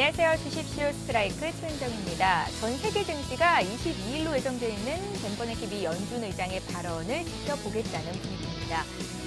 안녕하세요. 주식쇼 스트라이크 최은정입니다. 전 세계 증시가 22일로 예정되어 있는 벤버냉키 미 연준 의장의 발언을 지켜보겠다는 분위기입니다.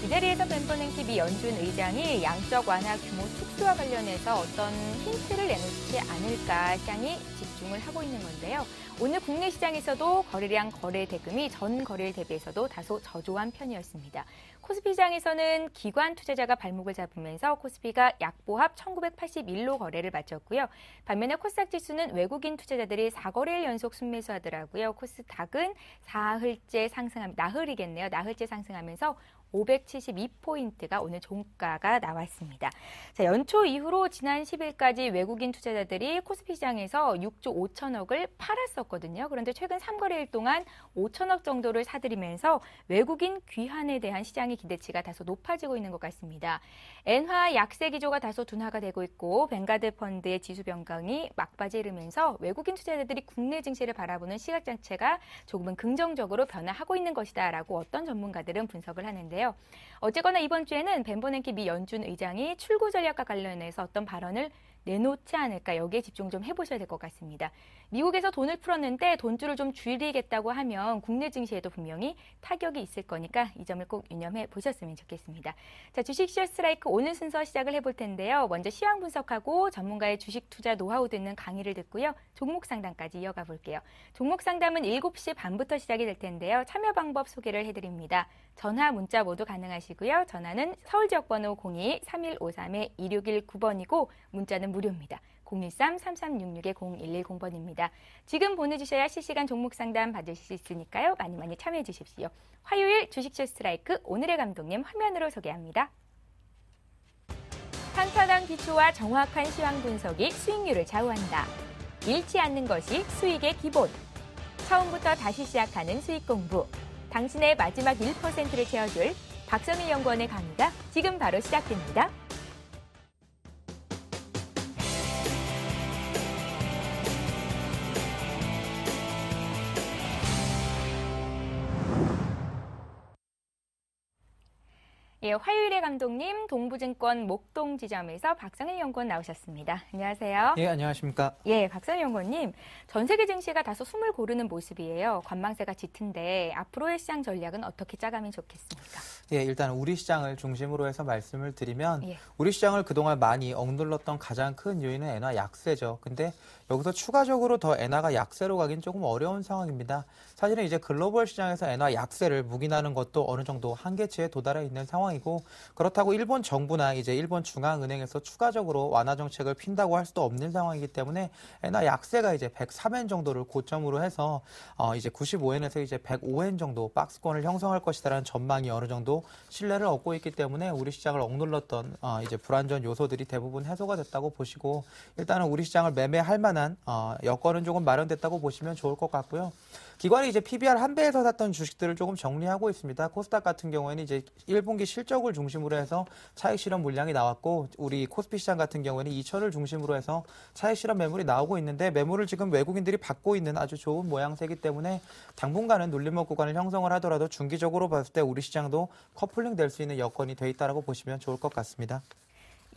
이 자리에서 벤버냉키 미 연준 의장이 양적 완화 규모 축소와 관련해서 어떤 힌트를 내놓지 않을까 시장이 집중을 하고 있는 건데요. 오늘 국내 시장에서도 거래량 거래 대금이 전 거래일 대비해서도 다소 저조한 편이었습니다. 코스피 시장에서는 기관 투자자가 발목을 잡으면서 코스피가 약보합 1981로 거래를 마쳤고요. 반면에 코스닥 지수는 외국인 투자자들이 4거래일 연속 순매수하더라고요. 코스닥은 나흘째 상승하면서 572포인트가 오늘 종가가 나왔습니다. 자, 연초 이후로 지난 10일까지 외국인 투자자들이 코스피 시장에서 6조 5천억을 팔았었거든요. 그런데 최근 3거래일 동안 5천억 정도를 사들이면서 외국인 귀환에 대한 시장의 기대치가 다소 높아지고 있는 것 같습니다. 엔화 약세 기조가 다소 둔화가 되고 있고 뱅가드 펀드의 지수 변경이 막바지에 이르면서 외국인 투자자들이 국내 증시를 바라보는 시각 자체가 조금은 긍정적으로 변화하고 있는 것이다라고 어떤 전문가들은 분석을 하는데요. 어쨌거나 이번 주에는 벤버냉키 미 연준 의장이 출구 전략과 관련해서 어떤 발언을 내놓지 않을까 여기에 집중 좀 해보셔야 될 것 같습니다. 미국에서 돈을 풀었는데 돈줄을 좀 줄이겠다고 하면 국내 증시에도 분명히 타격이 있을 거니까 이 점을 꼭 유념해 보셨으면 좋겠습니다. 자, 주식쇼 스트라이크 오늘 순서 시작을 해볼 텐데요. 먼저 시황 분석하고 전문가의 주식 투자 노하우 듣는 강의를 듣고요. 종목 상담까지 이어가 볼게요. 종목 상담은 7시 반부터 시작이 될 텐데요. 참여 방법 소개를 해드립니다. 전화, 문자 모두 가능하시고요. 전화는 서울 지역번호 02-3153-2619번이고 문자는 무료입니다. 013-3366-0110번입니다. 지금 보내주셔야 실시간 종목 상담 받으실 수 있으니까요. 많이 많이 참여해 주십시오. 화요일 주식쇼 스트라이크 오늘의 감독님 화면으로 소개합니다. 탄탄한 기초와 정확한 시황 분석이 수익률을 좌우한다. 잃지 않는 것이 수익의 기본. 처음부터 다시 시작하는 수익 공부. 당신의 마지막 1%를 채워줄 박성일 연구원의 강의가 지금 바로 시작됩니다. 예, 화요일의 감독님 동부증권 목동지점에서 박성일 연구원 나오셨습니다. 안녕하세요. 예, 안녕하십니까. 예, 박성일 연구원님. 전 세계 증시가 다소 숨을 고르는 모습이에요. 관망세가 짙은데 앞으로의 시장 전략은 어떻게 짜가면 좋겠습니까? 예, 일단 우리 시장을 중심으로 해서 말씀을 드리면 예. 우리 시장을 그동안 많이 억눌렀던 가장 큰 요인은 엔화 약세죠. 근데 여기서 추가적으로 더 엔화가 약세로 가긴 조금 어려운 상황입니다. 사실은 이제 글로벌 시장에서 엔화 약세를 묵인하는 것도 어느 정도 한계치에 도달해 있는 상황이고 그렇다고 일본 정부나 이제 일본 중앙은행에서 추가적으로 완화 정책을 핀다고 할 수도 없는 상황이기 때문에 엔화 약세가 이제 103엔 정도를 고점으로 해서 이제 95엔에서 이제 105엔 정도 박스권을 형성할 것이다라는 전망이 어느 정도 신뢰를 얻고 있기 때문에 우리 시장을 억눌렀던 이제 불안전 요소들이 대부분 해소가 됐다고 보시고 일단은 우리 시장을 매매할 만한 여건은 조금 마련됐다고 보시면 좋을 것 같고요. 기관이 이제 PBR 한 배에서 샀던 주식들을 조금 정리하고 있습니다. 코스닥 같은 경우에는 이제 1분기 실적을 중심으로 해서 차익 실현 물량이 나왔고 우리 코스피 시장 같은 경우에는 2천을 중심으로 해서 차익 실현 매물이 나오고 있는데 매물을 지금 외국인들이 받고 있는 아주 좋은 모양새이기 때문에 당분간은 눌림목 구간을 형성을 하더라도 중기적으로 봤을 때 우리 시장도 커플링 될 수 있는 여건이 돼 있다고 보시면 좋을 것 같습니다.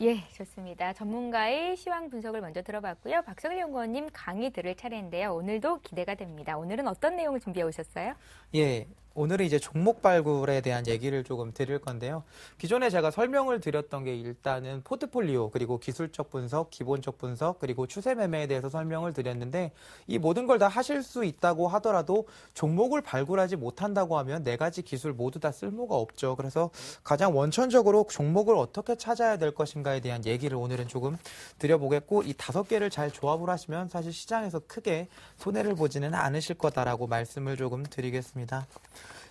예, 좋습니다. 전문가의 시황 분석을 먼저 들어봤고요. 박성일 연구원님 강의 들을 차례인데요. 오늘도 기대가 됩니다. 오늘은 어떤 내용을 준비해 오셨어요? 예. 오늘은 이제 종목 발굴에 대한 얘기를 조금 드릴 건데요. 기존에 제가 설명을 드렸던 게 일단은 포트폴리오, 그리고 기술적 분석, 기본적 분석, 그리고 추세 매매에 대해서 설명을 드렸는데 이 모든 걸 다 하실 수 있다고 하더라도 종목을 발굴하지 못한다고 하면 네 가지 기술 모두 다 쓸모가 없죠. 그래서 가장 원천적으로 종목을 어떻게 찾아야 될 것인가에 대한 얘기를 오늘은 조금 드려보겠고 이 5개를 잘 조합을 하시면 사실 시장에서 크게 손해를 보지는 않으실 거다라고 말씀을 조금 드리겠습니다.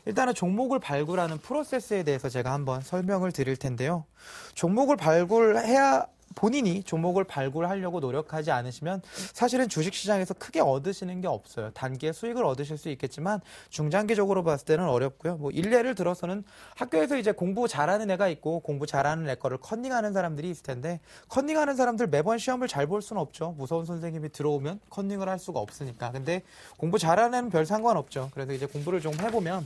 일단은 종목을 발굴하는 프로세스에 대해서 제가 한번 설명을 드릴 텐데요. 종목을 발굴해야 본인이 종목을 발굴하려고 노력하지 않으시면 사실은 주식시장에서 크게 얻으시는 게 없어요. 단기에 수익을 얻으실 수 있겠지만 중장기적으로 봤을 때는 어렵고요. 뭐 일례를 들어서는 학교에서 이제 공부 잘하는 애가 있고 공부 잘하는 애 거를 컨닝하는 사람들이 있을 텐데 컨닝하는 사람들 매번 시험을 잘 볼 수는 없죠. 무서운 선생님이 들어오면 컨닝을 할 수가 없으니까. 근데 공부 잘하는 애는 별 상관없죠. 그래서 이제 공부를 좀 해보면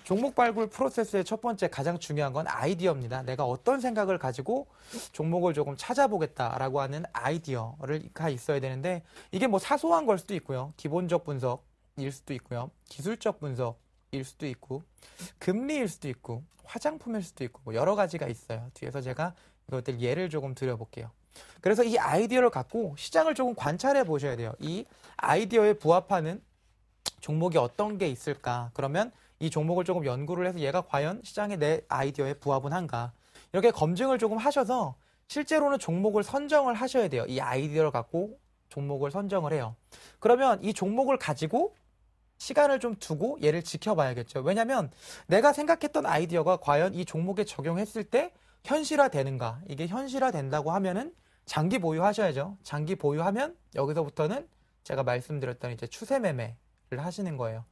종목 발굴 프로세스의 첫 번째 가장 중요한 건 아이디어입니다. 내가 어떤 생각을 가지고 종목을 조금 찾아보겠다라고 하는 아이디어가 있어야 되는데 이게 뭐 사소한 걸 수도 있고요. 기본적 분석일 수도 있고요. 기술적 분석일 수도 있고 금리일 수도 있고 화장품일 수도 있고 뭐 여러 가지가 있어요. 뒤에서 제가 이것들 예를 조금 드려볼게요. 그래서 이 아이디어를 갖고 시장을 조금 관찰해 보셔야 돼요. 이 아이디어에 부합하는 종목이 어떤 게 있을까? 그러면 이 종목을 조금 연구를 해서 얘가 과연 시장에 내 아이디어에 부합은 한가? 이렇게 검증을 조금 하셔서 실제로는 종목을 선정을 하셔야 돼요. 이 아이디어를 갖고 종목을 선정을 해요. 그러면 이 종목을 가지고 시간을 좀 두고 얘를 지켜봐야겠죠. 왜냐하면 내가 생각했던 아이디어가 과연 이 종목에 적용했을 때 현실화되는가? 이게 현실화된다고 하면은 장기 보유하셔야죠. 장기 보유하면 여기서부터는 제가 말씀드렸던 이제 추세 매매를 하시는 거예요.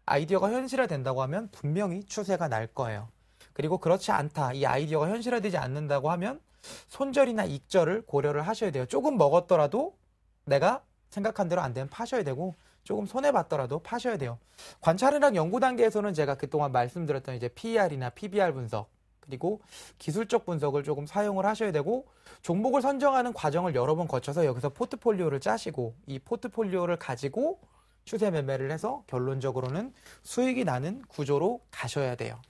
아이디어가 현실화된다고 하면 분명히 추세가 날 거예요. 그리고 그렇지 않다. 이 아이디어가 현실화되지 않는다고 하면 손절이나 익절을 고려를 하셔야 돼요. 조금 먹었더라도 내가 생각한 대로 안 되면 파셔야 되고 조금 손해봤더라도 파셔야 돼요. 관찰이랑 연구 단계에서는 제가 그동안 말씀드렸던 이제 PER이나 PBR 분석 그리고 기술적 분석을 조금 사용을 하셔야 되고 종목을 선정하는 과정을 여러 번 거쳐서 여기서 포트폴리오를 짜시고 이 포트폴리오를 가지고 추세 매매를 해서 결론적으로는 수익이 나는 구조로 가셔야 돼요.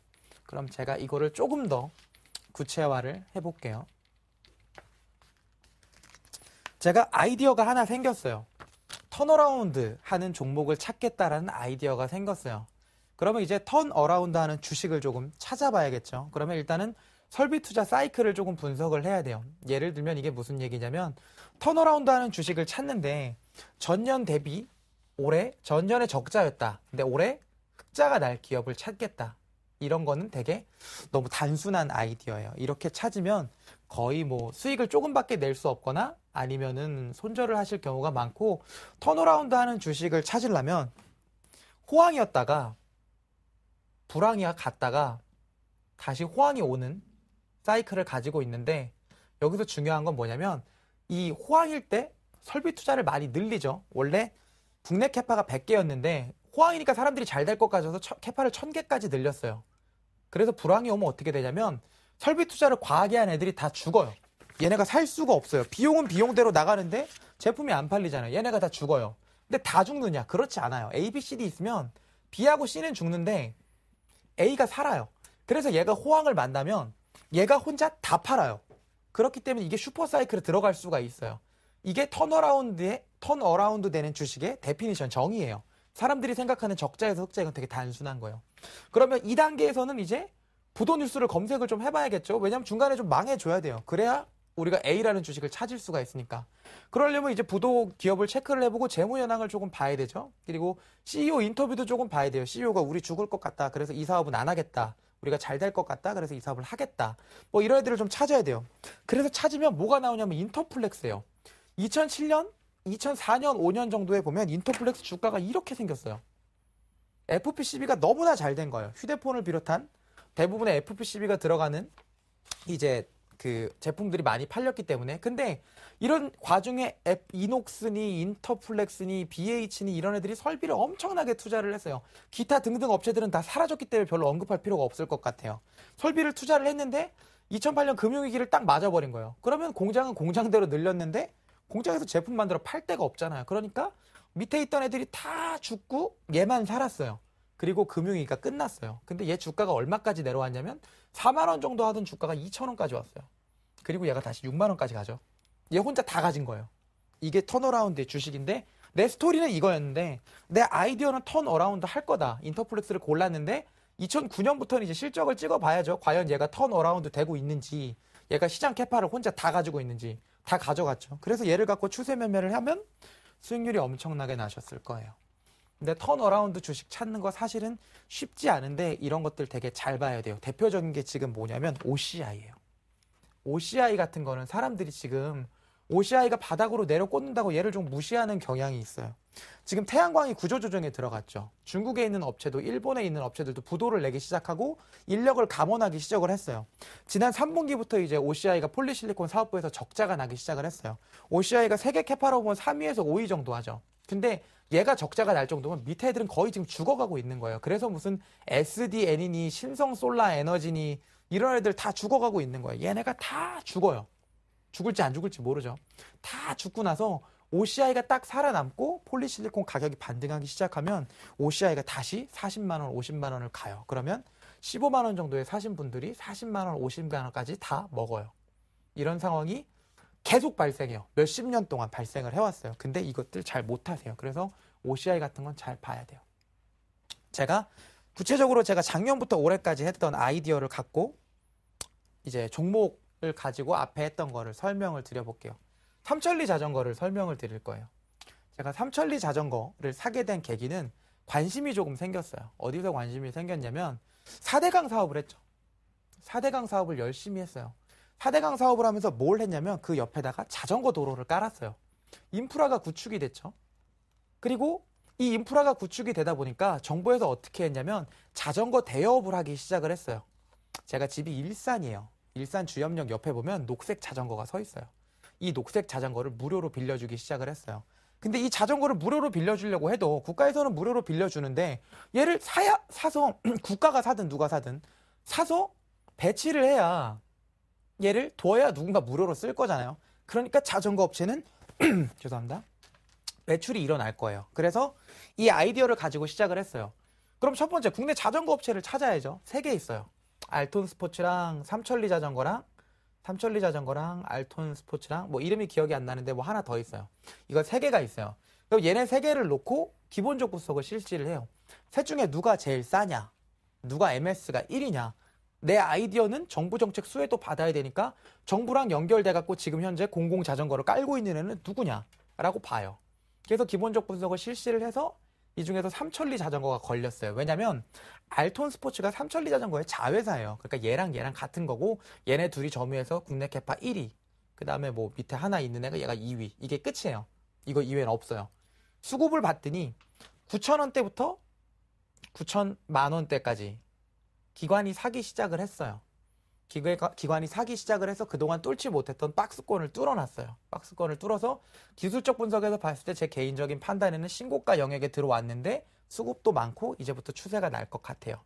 그럼 제가 이거를 조금 더 구체화를 해볼게요. 제가 아이디어가 하나 생겼어요. 턴어라운드 하는 종목을 찾겠다라는 아이디어가 생겼어요. 그러면 이제 턴어라운드 하는 주식을 조금 찾아봐야겠죠. 그러면 일단은 설비 투자 사이클을 조금 분석을 해야 돼요. 예를 들면 이게 무슨 얘기냐면 턴어라운드 하는 주식을 찾는데 전년 대비 올해 전년에 적자였다. 근데 올해 흑자가 날 기업을 찾겠다. 이런 거는 되게 너무 단순한 아이디어예요. 이렇게 찾으면 거의 뭐 수익을 조금밖에 낼 수 없거나 아니면은 손절을 하실 경우가 많고 턴어라운드 하는 주식을 찾으려면 호황이었다가 불황이 갔다가 다시 호황이 오는 사이클을 가지고 있는데 여기서 중요한 건 뭐냐면 이 호황일 때 설비 투자를 많이 늘리죠. 원래 국내 캐파가 100개였는데 호황이니까 사람들이 잘 될 것 같아서 캐파를 1000개까지 늘렸어요. 그래서 불황이 오면 어떻게 되냐면 설비 투자를 과하게 한 애들이 다 죽어요. 얘네가 살 수가 없어요. 비용은 비용대로 나가는데 제품이 안 팔리잖아요. 얘네가 다 죽어요. 근데 다 죽느냐? 그렇지 않아요. A, B, C, D 있으면 B하고 C는 죽는데 A가 살아요. 그래서 얘가 호황을 만나면 얘가 혼자 다 팔아요. 그렇기 때문에 이게 슈퍼사이클에 들어갈 수가 있어요. 이게 턴어라운드 되는 주식의 데피니션 정의예요. 사람들이 생각하는 적자에서 흑자는 되게 단순한 거예요. 그러면 2단계에서는 이제 부도 뉴스를 검색을 좀 해봐야겠죠. 왜냐하면 중간에 좀 망해줘야 돼요. 그래야 우리가 A라는 주식을 찾을 수가 있으니까. 그러려면 이제 부도 기업을 체크를 해보고 재무 현황을 조금 봐야 되죠. 그리고 CEO 인터뷰도 조금 봐야 돼요. CEO가 우리 죽을 것 같다. 그래서 이 사업은 안 하겠다. 우리가 잘 될 것 같다. 그래서 이 사업을 하겠다. 뭐 이런 애들을 좀 찾아야 돼요. 그래서 찾으면 뭐가 나오냐면 인터플렉스예요. 2007년, 2004년, 5년 정도에 보면 인터플렉스 주가가 이렇게 생겼어요. FPCB가 너무나 잘 된 거예요. 휴대폰을 비롯한 대부분의 FPCB가 들어가는 이제 그 제품들이 많이 팔렸기 때문에. 근데 이런 과중에 이녹스니 인터플렉스니 BH니 이런 애들이 설비를 엄청나게 투자를 했어요. 기타 등등 업체들은 다 사라졌기 때문에 별로 언급할 필요가 없을 것 같아요. 설비를 투자를 했는데 2008년 금융위기를 딱 맞아버린 거예요. 그러면 공장은 공장대로 늘렸는데 공장에서 제품 만들어 팔 데가 없잖아요. 그러니까 밑에 있던 애들이 다 죽고 얘만 살았어요. 그리고 금융위기가 끝났어요. 근데 얘 주가가 얼마까지 내려왔냐면 4만 원 정도 하던 주가가 2천 원까지 왔어요. 그리고 얘가 다시 6만 원까지 가죠. 얘 혼자 다 가진 거예요. 이게 턴어라운드의 주식인데 내 스토리는 이거였는데 내 아이디어는 턴어라운드 할 거다. 인터플렉스를 골랐는데 2009년부터는 이제 실적을 찍어봐야죠. 과연 얘가 턴어라운드 되고 있는지, 얘가 시장 캐파를 혼자 다 가지고 있는지. 다 가져갔죠. 그래서 얘를 갖고 추세 매매를 하면 수익률이 엄청나게 나셨을 거예요. 근데 턴어라운드 주식 찾는 거 사실은 쉽지 않은데 이런 것들 되게 잘 봐야 돼요. 대표적인 게 지금 뭐냐면 OCI예요. OCI 같은 거는 사람들이 지금 OCI가 바닥으로 내려 꽂는다고 얘를 좀 무시하는 경향이 있어요. 지금 태양광이 구조조정에 들어갔죠. 중국에 있는 업체도 일본에 있는 업체들도 부도를 내기 시작하고 인력을 감원하기 시작을 했어요. 지난 3분기부터 이제 OCI가 폴리실리콘 사업부에서 적자가 나기 시작을 했어요. OCI가 세계 캐파로 보면 3위에서 5위 정도 하죠. 근데 얘가 적자가 날 정도면 밑에 애들은 거의 지금 죽어가고 있는 거예요. 그래서 무슨 SDN이니 신성솔라에너지니 이런 애들 다 죽어가고 있는 거예요. 얘네가 다 죽어요. 죽을지 안 죽을지 모르죠. 다 죽고 나서 OCI가 딱 살아남고 폴리실리콘 가격이 반등하기 시작하면 OCI가 다시 40만 원, 50만 원을 가요. 그러면 15만 원 정도에 사신 분들이 40만 원, 50만 원까지 다 먹어요. 이런 상황이 계속 발생해요. 몇십 년 동안 발생을 해왔어요. 근데 이것들 잘 못하세요. 그래서 OCI 같은 건 잘 봐야 돼요. 구체적으로 제가 작년부터 올해까지 했던 아이디어를 갖고 이제 종목을 가지고 앞에 했던 거를 설명을 드려볼게요. 삼천리 자전거를 설명을 드릴 거예요. 제가 삼천리 자전거를 사게 된 계기는 관심이 조금 생겼어요. 어디서 관심이 생겼냐면 4대강 사업을 했죠. 4대강 사업을 열심히 했어요. 4대강 사업을 하면서 뭘 했냐면 그 옆에다가 자전거 도로를 깔았어요. 인프라가 구축이 됐죠. 그리고 이 인프라가 구축이 되다 보니까 정부에서 어떻게 했냐면 자전거 대여업을 하기 시작을 했어요. 제가 집이 일산이에요. 일산 주염역 옆에 보면 녹색 자전거가 서 있어요. 이 녹색 자전거를 무료로 빌려주기 시작을 했어요. 근데 이 자전거를 무료로 빌려주려고 해도 국가에서는 무료로 빌려주는데 얘를 사서 국가가 사든 누가 사든 사서 배치를 해야 얘를 둬야 누군가 무료로 쓸 거잖아요. 그러니까 자전거 업체는 죄송합니다. 매출이 일어날 거예요. 그래서 이 아이디어를 가지고 시작을 했어요. 그럼 첫 번째 국내 자전거 업체를 찾아야죠. 3개 있어요. 알톤 스포츠랑 삼천리 자전거랑 알톤 스포츠랑 뭐 이름이 기억이 안 나는데 뭐 하나 더 있어요. 이거 3개가 있어요. 그럼 얘네 3개를 놓고 기본적 분석을 실시를 해요. 셋 중에 누가 제일 싸냐? 누가 MS가 1위냐? 내 아이디어는 정부 정책 수혜도 받아야 되니까 정부랑 연결돼 갖고 지금 현재 공공 자전거를 깔고 있는 애는 누구냐라고 봐요. 그래서 기본적 분석을 실시를 해서 이 중에서 삼천리 자전거가 걸렸어요. 왜냐면 알톤 스포츠가 삼천리 자전거의 자회사예요. 그러니까 얘랑 같은 거고 얘네 둘이 점유해서 국내 캐파 1위. 그 다음에 뭐 밑에 하나 있는 애가 얘가 2위. 이게 끝이에요. 이거 이외에는 없어요. 수급을 봤더니 9,000원대부터 9,000만 원대까지 기관이 사기 시작을 했어요. 기관이 사기 시작을 해서 그동안 뚫지 못했던 박스권을 뚫어놨어요. 박스권을 뚫어서 기술적 분석에서 봤을 때 제 개인적인 판단에는 신고가 영역에 들어왔는데 수급도 많고 이제부터 추세가 날 것 같아요.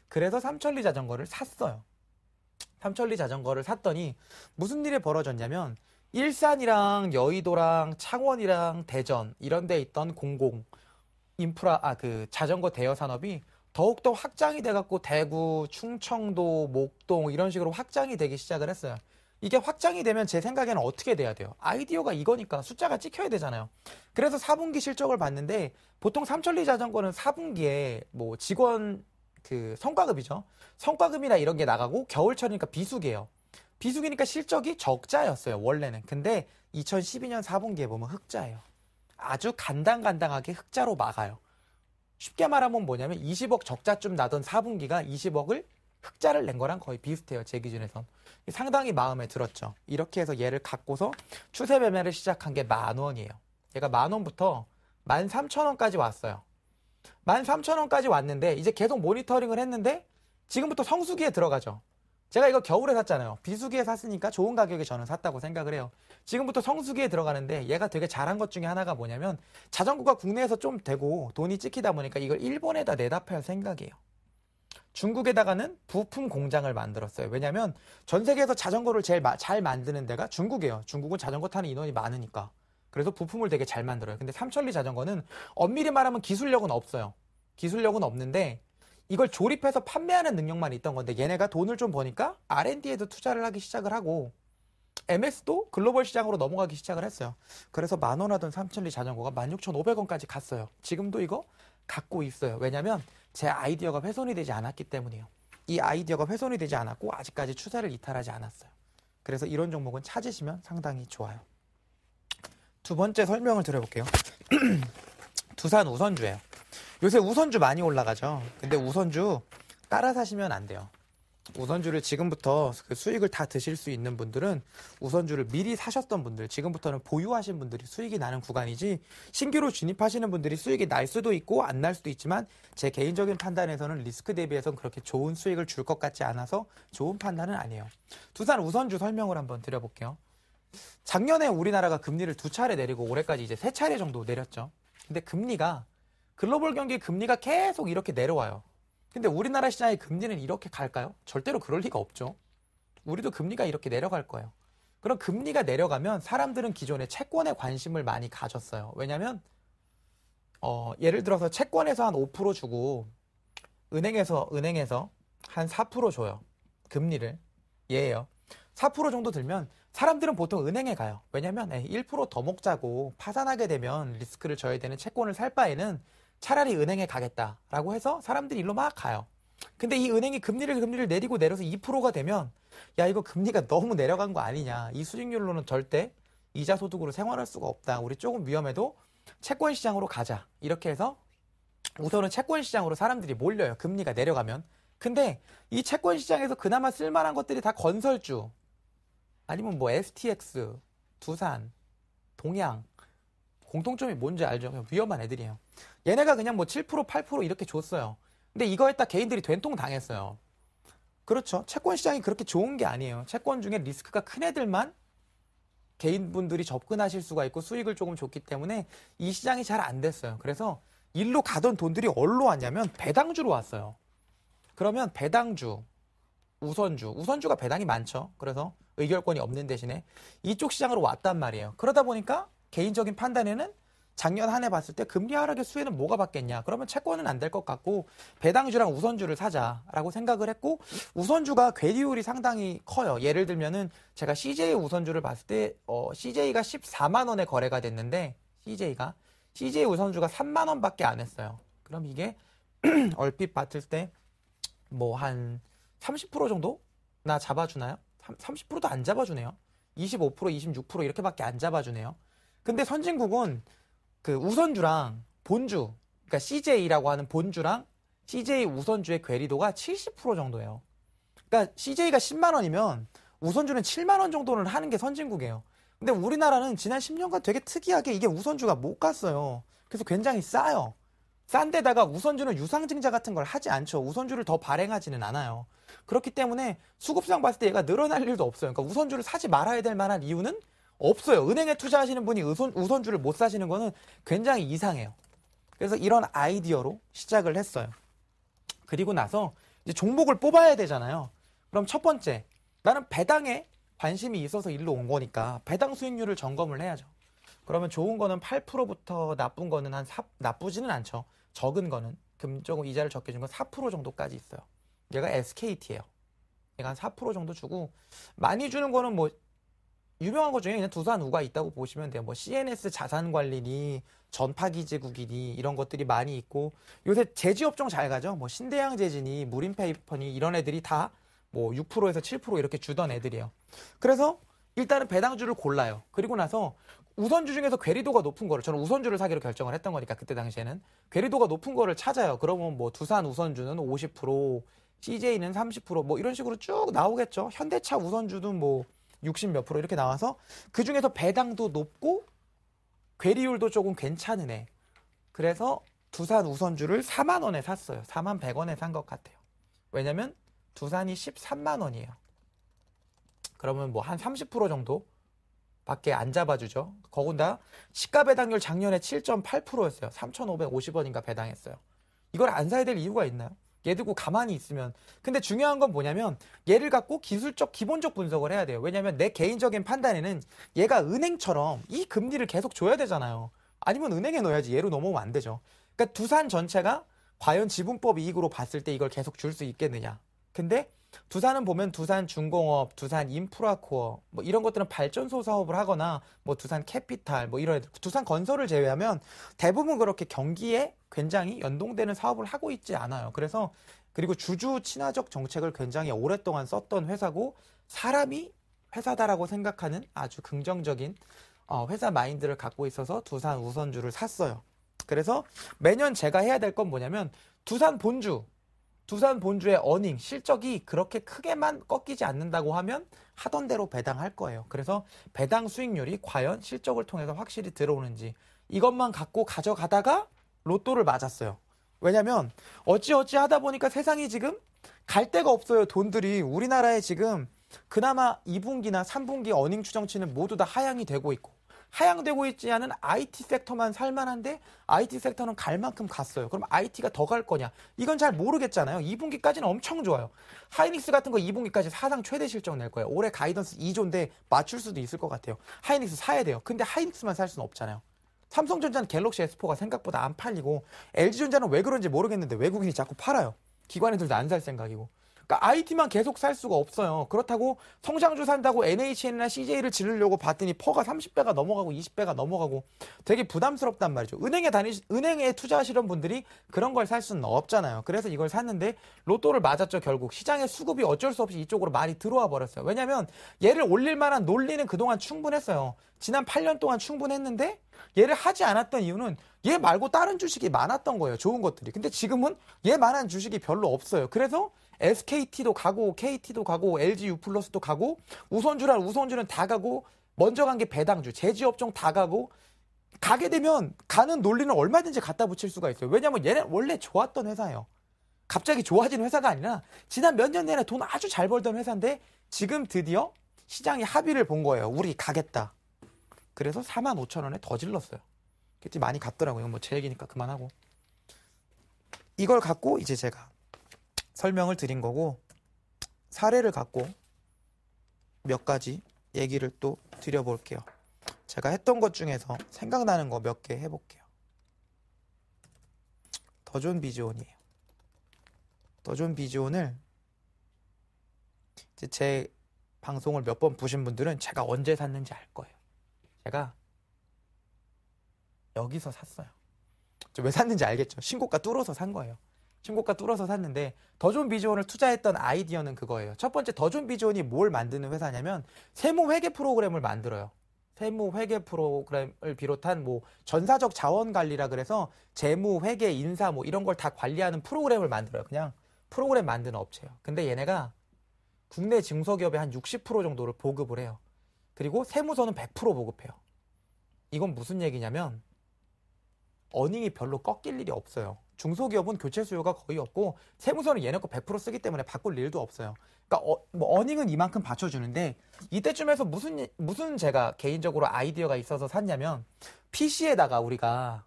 그래서 삼천리 자전거를 샀어요. 삼천리 자전거를 샀더니 무슨 일이 벌어졌냐면 일산이랑 여의도랑 창원이랑 대전 이런 데 있던 공공 인프라 그 자전거 대여 산업이 더욱더 확장이 돼갖고 대구, 충청도, 목동 이런 식으로 확장이 되기 시작을 했어요. 이게 확장이 되면 제 생각에는 어떻게 돼야 돼요? 아이디어가 이거니까 숫자가 찍혀야 되잖아요. 그래서 4분기 실적을 봤는데 보통 삼천리 자전거는 4분기에 뭐 직원 그 성과급이죠. 성과급이나 이런 게 나가고 겨울철이니까 비수기예요. 비수기니까 실적이 적자였어요. 원래는. 근데 2012년 4분기에 보면 흑자예요. 아주 간당간당하게 흑자로 막아요. 쉽게 말하면 뭐냐면 20억 적자쯤 나던 4분기가 20억을 흑자를 낸 거랑 거의 비슷해요. 제 기준에선. 상당히 마음에 들었죠. 이렇게 해서 얘를 갖고서 추세 매매를 시작한 게 10,000원이에요. 얘가 10,000원부터 13,000원까지 왔어요. 13,000원까지 왔는데 이제 계속 모니터링을 했는데 지금부터 성수기에 들어가죠. 제가 이거 겨울에 샀잖아요. 비수기에 샀으니까 좋은 가격에 저는 샀다고 생각을 해요. 지금부터 성수기에 들어가는데 얘가 되게 잘한 것 중에 하나가 뭐냐면 자전거가 국내에서 좀 되고 돈이 찍히다 보니까 이걸 일본에다 내다 팔 생각이에요. 중국에다가는 부품 공장을 만들었어요. 왜냐면 전 세계에서 자전거를 제일 잘 만드는 데가 중국이에요. 중국은 자전거 타는 인원이 많으니까. 그래서 부품을 되게 잘 만들어요. 근데 삼천리 자전거는 엄밀히 말하면 기술력은 없어요. 기술력은 없는데 이걸 조립해서 판매하는 능력만 있던 건데 얘네가 돈을 좀 버니까 R&D에도 투자를 하기 시작을 하고 MS도 글로벌 시장으로 넘어가기 시작을 했어요. 그래서 10,000원 하던 삼천리 자전거가 16,500원까지 갔어요. 지금도 이거 갖고 있어요. 왜냐면 제 아이디어가 훼손이 되지 않았기 때문이에요. 이 아이디어가 훼손이 되지 않았고 아직까지 추세를 이탈하지 않았어요. 그래서 이런 종목은 찾으시면 상당히 좋아요. 두 번째 설명을 드려볼게요. 두산 우선주예요. 요새 우선주 많이 올라가죠. 근데 우선주 따라 사시면 안 돼요. 우선주를 지금부터 그 수익을 다 드실 수 있는 분들은 우선주를 미리 사셨던 분들, 지금부터는 보유하신 분들이 수익이 나는 구간이지 신규로 진입하시는 분들이 수익이 날 수도 있고 안 날 수도 있지만 제 개인적인 판단에서는 리스크 대비해서는 그렇게 좋은 수익을 줄 것 같지 않아서 좋은 판단은 아니에요. 두산 우선주 설명을 한번 드려볼게요. 작년에 우리나라가 금리를 2차례 내리고 올해까지 이제 3차례 정도 내렸죠. 근데 글로벌 경기 금리가 계속 이렇게 내려와요. 근데 우리나라 시장의 금리는 이렇게 갈까요? 절대로 그럴 리가 없죠. 우리도 금리가 이렇게 내려갈 거예요. 그럼 금리가 내려가면 사람들은 기존에 채권에 관심을 많이 가졌어요. 왜냐면 예를 들어서 채권에서 한 5% 주고 은행에서 한 4% 줘요. 금리를. 예예요. 4% 정도 들면 사람들은 보통 은행에 가요. 왜냐면 1%더 먹자고 파산하게 되면 리스크를 져야 되는 채권을 살 바에는 차라리 은행에 가겠다라고 해서 사람들이 일로 막 가요. 근데 이 은행이 금리를 내리고 내려서 2%가 되면 야 이거 금리가 너무 내려간 거 아니냐. 이 수익률로는 절대 이자 소득으로 생활할 수가 없다. 우리 조금 위험해도 채권 시장으로 가자. 이렇게 해서 우선은 채권 시장으로 사람들이 몰려요. 금리가 내려가면. 근데 이 채권 시장에서 그나마 쓸만한 것들이 다 건설주 아니면 뭐 STX, 두산, 동양 공통점이 뭔지 알죠? 그냥 위험한 애들이에요. 얘네가 그냥 뭐 7%, 8% 이렇게 줬어요. 근데 이거 했다 개인들이 된통 당했어요. 그렇죠. 채권 시장이 그렇게 좋은 게 아니에요. 채권 중에 리스크가 큰 애들만 개인분들이 접근하실 수가 있고 수익을 조금 줬기 때문에 이 시장이 잘 안 됐어요. 그래서 일로 가던 돈들이 어디로 왔냐면 배당주로 왔어요. 그러면 배당주, 우선주가 배당이 많죠. 그래서 의결권이 없는 대신에 이쪽 시장으로 왔단 말이에요. 그러다 보니까 개인적인 판단에는 작년 한 해 봤을 때 금리 하락의 수혜는 뭐가 받겠냐. 그러면 채권은 안 될 것 같고 배당주랑 우선주를 사자라고 생각을 했고 우선주가 괴리율이 상당히 커요. 예를 들면은 제가 CJ 우선주를 봤을 때 CJ가 14만 원에 거래가 됐는데 CJ 우선주가 3만 원밖에 안 했어요. 그럼 이게 얼핏 봤을 때 뭐 한 30% 정도나 잡아주나요? 30%도 안 잡아주네요. 25%, 26% 이렇게밖에 안 잡아주네요. 근데 선진국은 그 우선주랑 본주, 그러니까 CJ라고 하는 본주랑 CJ 우선주의 괴리도가 70% 정도예요. 그러니까 CJ가 10만 원이면 우선주는 7만 원 정도는 하는 게 선진국이에요. 근데 우리나라는 지난 10년간 되게 특이하게 이게 우선주가 못 갔어요. 그래서 굉장히 싸요. 싼 데다가 우선주는 유상증자 같은 걸 하지 않죠. 우선주를 더 발행하지는 않아요. 그렇기 때문에 수급상 봤을 때 얘가 늘어날 일도 없어요. 그러니까 우선주를 사지 말아야 될 만한 이유는 없어요. 은행에 투자하시는 분이 우선주를 못 사시는 거는 굉장히 이상해요. 그래서 이런 아이디어로 시작을 했어요. 그리고 나서 이제 종목을 뽑아야 되잖아요. 그럼 첫 번째, 나는 배당에 관심이 있어서 일로 온 거니까 배당 수익률을 점검을 해야죠. 그러면 좋은 거는 8%부터 나쁜 거는 나쁘지는 않죠. 적은 거는 조금 이자를 적게 준 건 4% 정도까지 있어요. 얘가 SKT예요. 얘가 한 4% 정도 주고 많이 주는 거는 뭐 유명한 것 중에 그냥 두산우가 있다고 보시면 돼요. 뭐 CNS 자산관리니 전파기지국이니 이런 것들이 많이 있고 요새 제지업종 잘 가죠. 뭐 신대양제지니 무림페이퍼니 이런 애들이 다 뭐 6%에서 7% 이렇게 주던 애들이에요. 그래서 일단은 배당주를 골라요. 그리고 나서 우선주 중에서 괴리도가 높은 거를 저는 우선주를 사기로 결정을 했던 거니까 그때 당시에는 괴리도가 높은 거를 찾아요. 그러면 뭐 두산 우선주는 50%, CJ는 30%뭐 이런 식으로 쭉 나오겠죠. 현대차 우선주도 뭐 60 몇 프로 이렇게 나와서 그 중에서 배당도 높고 괴리율도 조금 괜찮은 애. 그래서 두산 우선주를 4만 원에 샀어요. 4만 100원에 산 것 같아요. 왜냐면 두산이 13만 원이에요. 그러면 뭐 한 30% 정도 밖에 안 잡아주죠. 거기다 시가 배당률 작년에 7.8%였어요. 3,550원인가 배당했어요. 이걸 안 사야 될 이유가 있나요? 얘 두고 가만히 있으면. 근데 중요한 건 뭐냐면 얘를 갖고 기술적 기본적 분석을 해야 돼요. 왜냐면 내 개인적인 판단에는 얘가 은행처럼 이 금리를 계속 줘야 되잖아요. 아니면 은행에 넣어야지 얘로 넘어오면 안 되죠. 그러니까 두산 전체가 과연 지분법 이익으로 봤을 때 이걸 계속 줄 수 있겠느냐. 근데 두산은 보면 두산중공업, 두산인프라코어 뭐 이런 것들은 발전소 사업을 하거나 뭐 두산캐피탈 뭐 이런 애들, 두산건설을 제외하면 대부분 그렇게 경기에 굉장히 연동되는 사업을 하고 있지 않아요. 그래서 그리고 주주 친화적 정책을 굉장히 오랫동안 썼던 회사고 사람이 회사다라고 생각하는 아주 긍정적인 회사 마인드를 갖고 있어서 두산 우선주를 샀어요. 그래서 매년 제가 해야 될 건 뭐냐면 두산 본주의 어닝, 실적이 그렇게 크게만 꺾이지 않는다고 하면 하던 대로 배당할 거예요. 그래서 배당 수익률이 과연 실적을 통해서 확실히 들어오는지 이것만 갖고 가져가다가 로또를 맞았어요. 왜냐면 어찌어찌 하다 보니까 세상이 지금 갈 데가 없어요. 돈들이 우리나라에 지금 그나마 2분기나 3분기 어닝 추정치는 모두 다 하향이 되고 있고 하향되고 있지 않은 IT 섹터만 살만한데 IT 섹터는 갈 만큼 갔어요. 그럼 IT가 더 갈 거냐? 이건 잘 모르겠잖아요. 2분기까지는 엄청 좋아요. 하이닉스 같은 거 2분기까지 사상 최대 실적 낼 거예요. 올해 가이던스 2조인데 맞출 수도 있을 것 같아요. 하이닉스 사야 돼요. 근데 하이닉스만 살 수는 없잖아요. 삼성전자는 갤럭시 S4가 생각보다 안 팔리고 LG전자는 왜 그런지 모르겠는데 외국인이 자꾸 팔아요. 기관애들도 안 살 생각이고. 그러니까 IT만 계속 살 수가 없어요. 그렇다고 성장주 산다고 NHN이나 CJ를 지르려고 봤더니 퍼가 30배가 넘어가고 20배가 넘어가고 되게 부담스럽단 말이죠. 은행에 투자하시던 분들이 그런 걸 살 수는 없잖아요. 그래서 이걸 샀는데 로또를 맞았죠. 결국 시장의 수급이 어쩔 수 없이 이쪽으로 많이 들어와 버렸어요. 왜냐하면 얘를 올릴 만한 논리는 그동안 충분했어요. 지난 8년 동안 충분했는데 얘를 하지 않았던 이유는 얘 말고 다른 주식이 많았던 거예요. 좋은 것들이. 근데 지금은 얘만한 주식이 별로 없어요. 그래서 SKT도 가고 KT도 가고 LG U+도 가고 우선주는 다 가고 먼저 간 게 배당주, 제지업종 다 가고 가게 되면 가는 논리는 얼마든지 갖다 붙일 수가 있어요. 왜냐하면 얘는 원래 좋았던 회사예요. 갑자기 좋아진 회사가 아니라 지난 몇 년 내내 돈 아주 잘 벌던 회사인데 지금 드디어 시장이 합의를 본 거예요. 우리 가겠다. 그래서 45,000원에 더 질렀어요. 그때 많이 갔더라고요. 뭐 제 얘기니까 그만하고. 이걸 갖고 이제 제가 설명을 드린 거고 사례를 갖고 몇 가지 얘기를 또 드려볼게요. 제가 했던 것 중에서 생각나는 거 몇 개 해볼게요. 더존 비즈온이에요. 더존 비즈온을 이제 제 방송을 몇 번 보신 분들은 제가 언제 샀는지 알 거예요. 제가 여기서 샀어요. 왜 샀는지 알겠죠? 신고가 뚫어서 산 거예요. 신고가 뚫어서 샀는데 더존 비즈온을 투자했던 아이디어는 그거예요. 첫 번째 더존 비즈온이 뭘 만드는 회사냐면 세무 회계 프로그램을 만들어요. 세무 회계 프로그램을 비롯한 뭐 전사적 자원 관리라 그래서 재무, 회계, 인사 뭐 이런 걸 다 관리하는 프로그램을 만들어요. 그냥 프로그램 만드는 업체예요. 근데 얘네가 국내 증서기업의 한 60% 정도를 보급을 해요. 그리고 세무서는 100% 보급해요. 이건 무슨 얘기냐면 어닝이 별로 꺾일 일이 없어요. 중소기업은 교체 수요가 거의 없고 세무서는 얘네 거 100% 쓰기 때문에 바꿀 일도 없어요. 그러니까 어닝은 이만큼 받쳐주는데 이때쯤에서 무슨 제가 개인적으로 아이디어가 있어서 샀냐면 PC에다가 우리가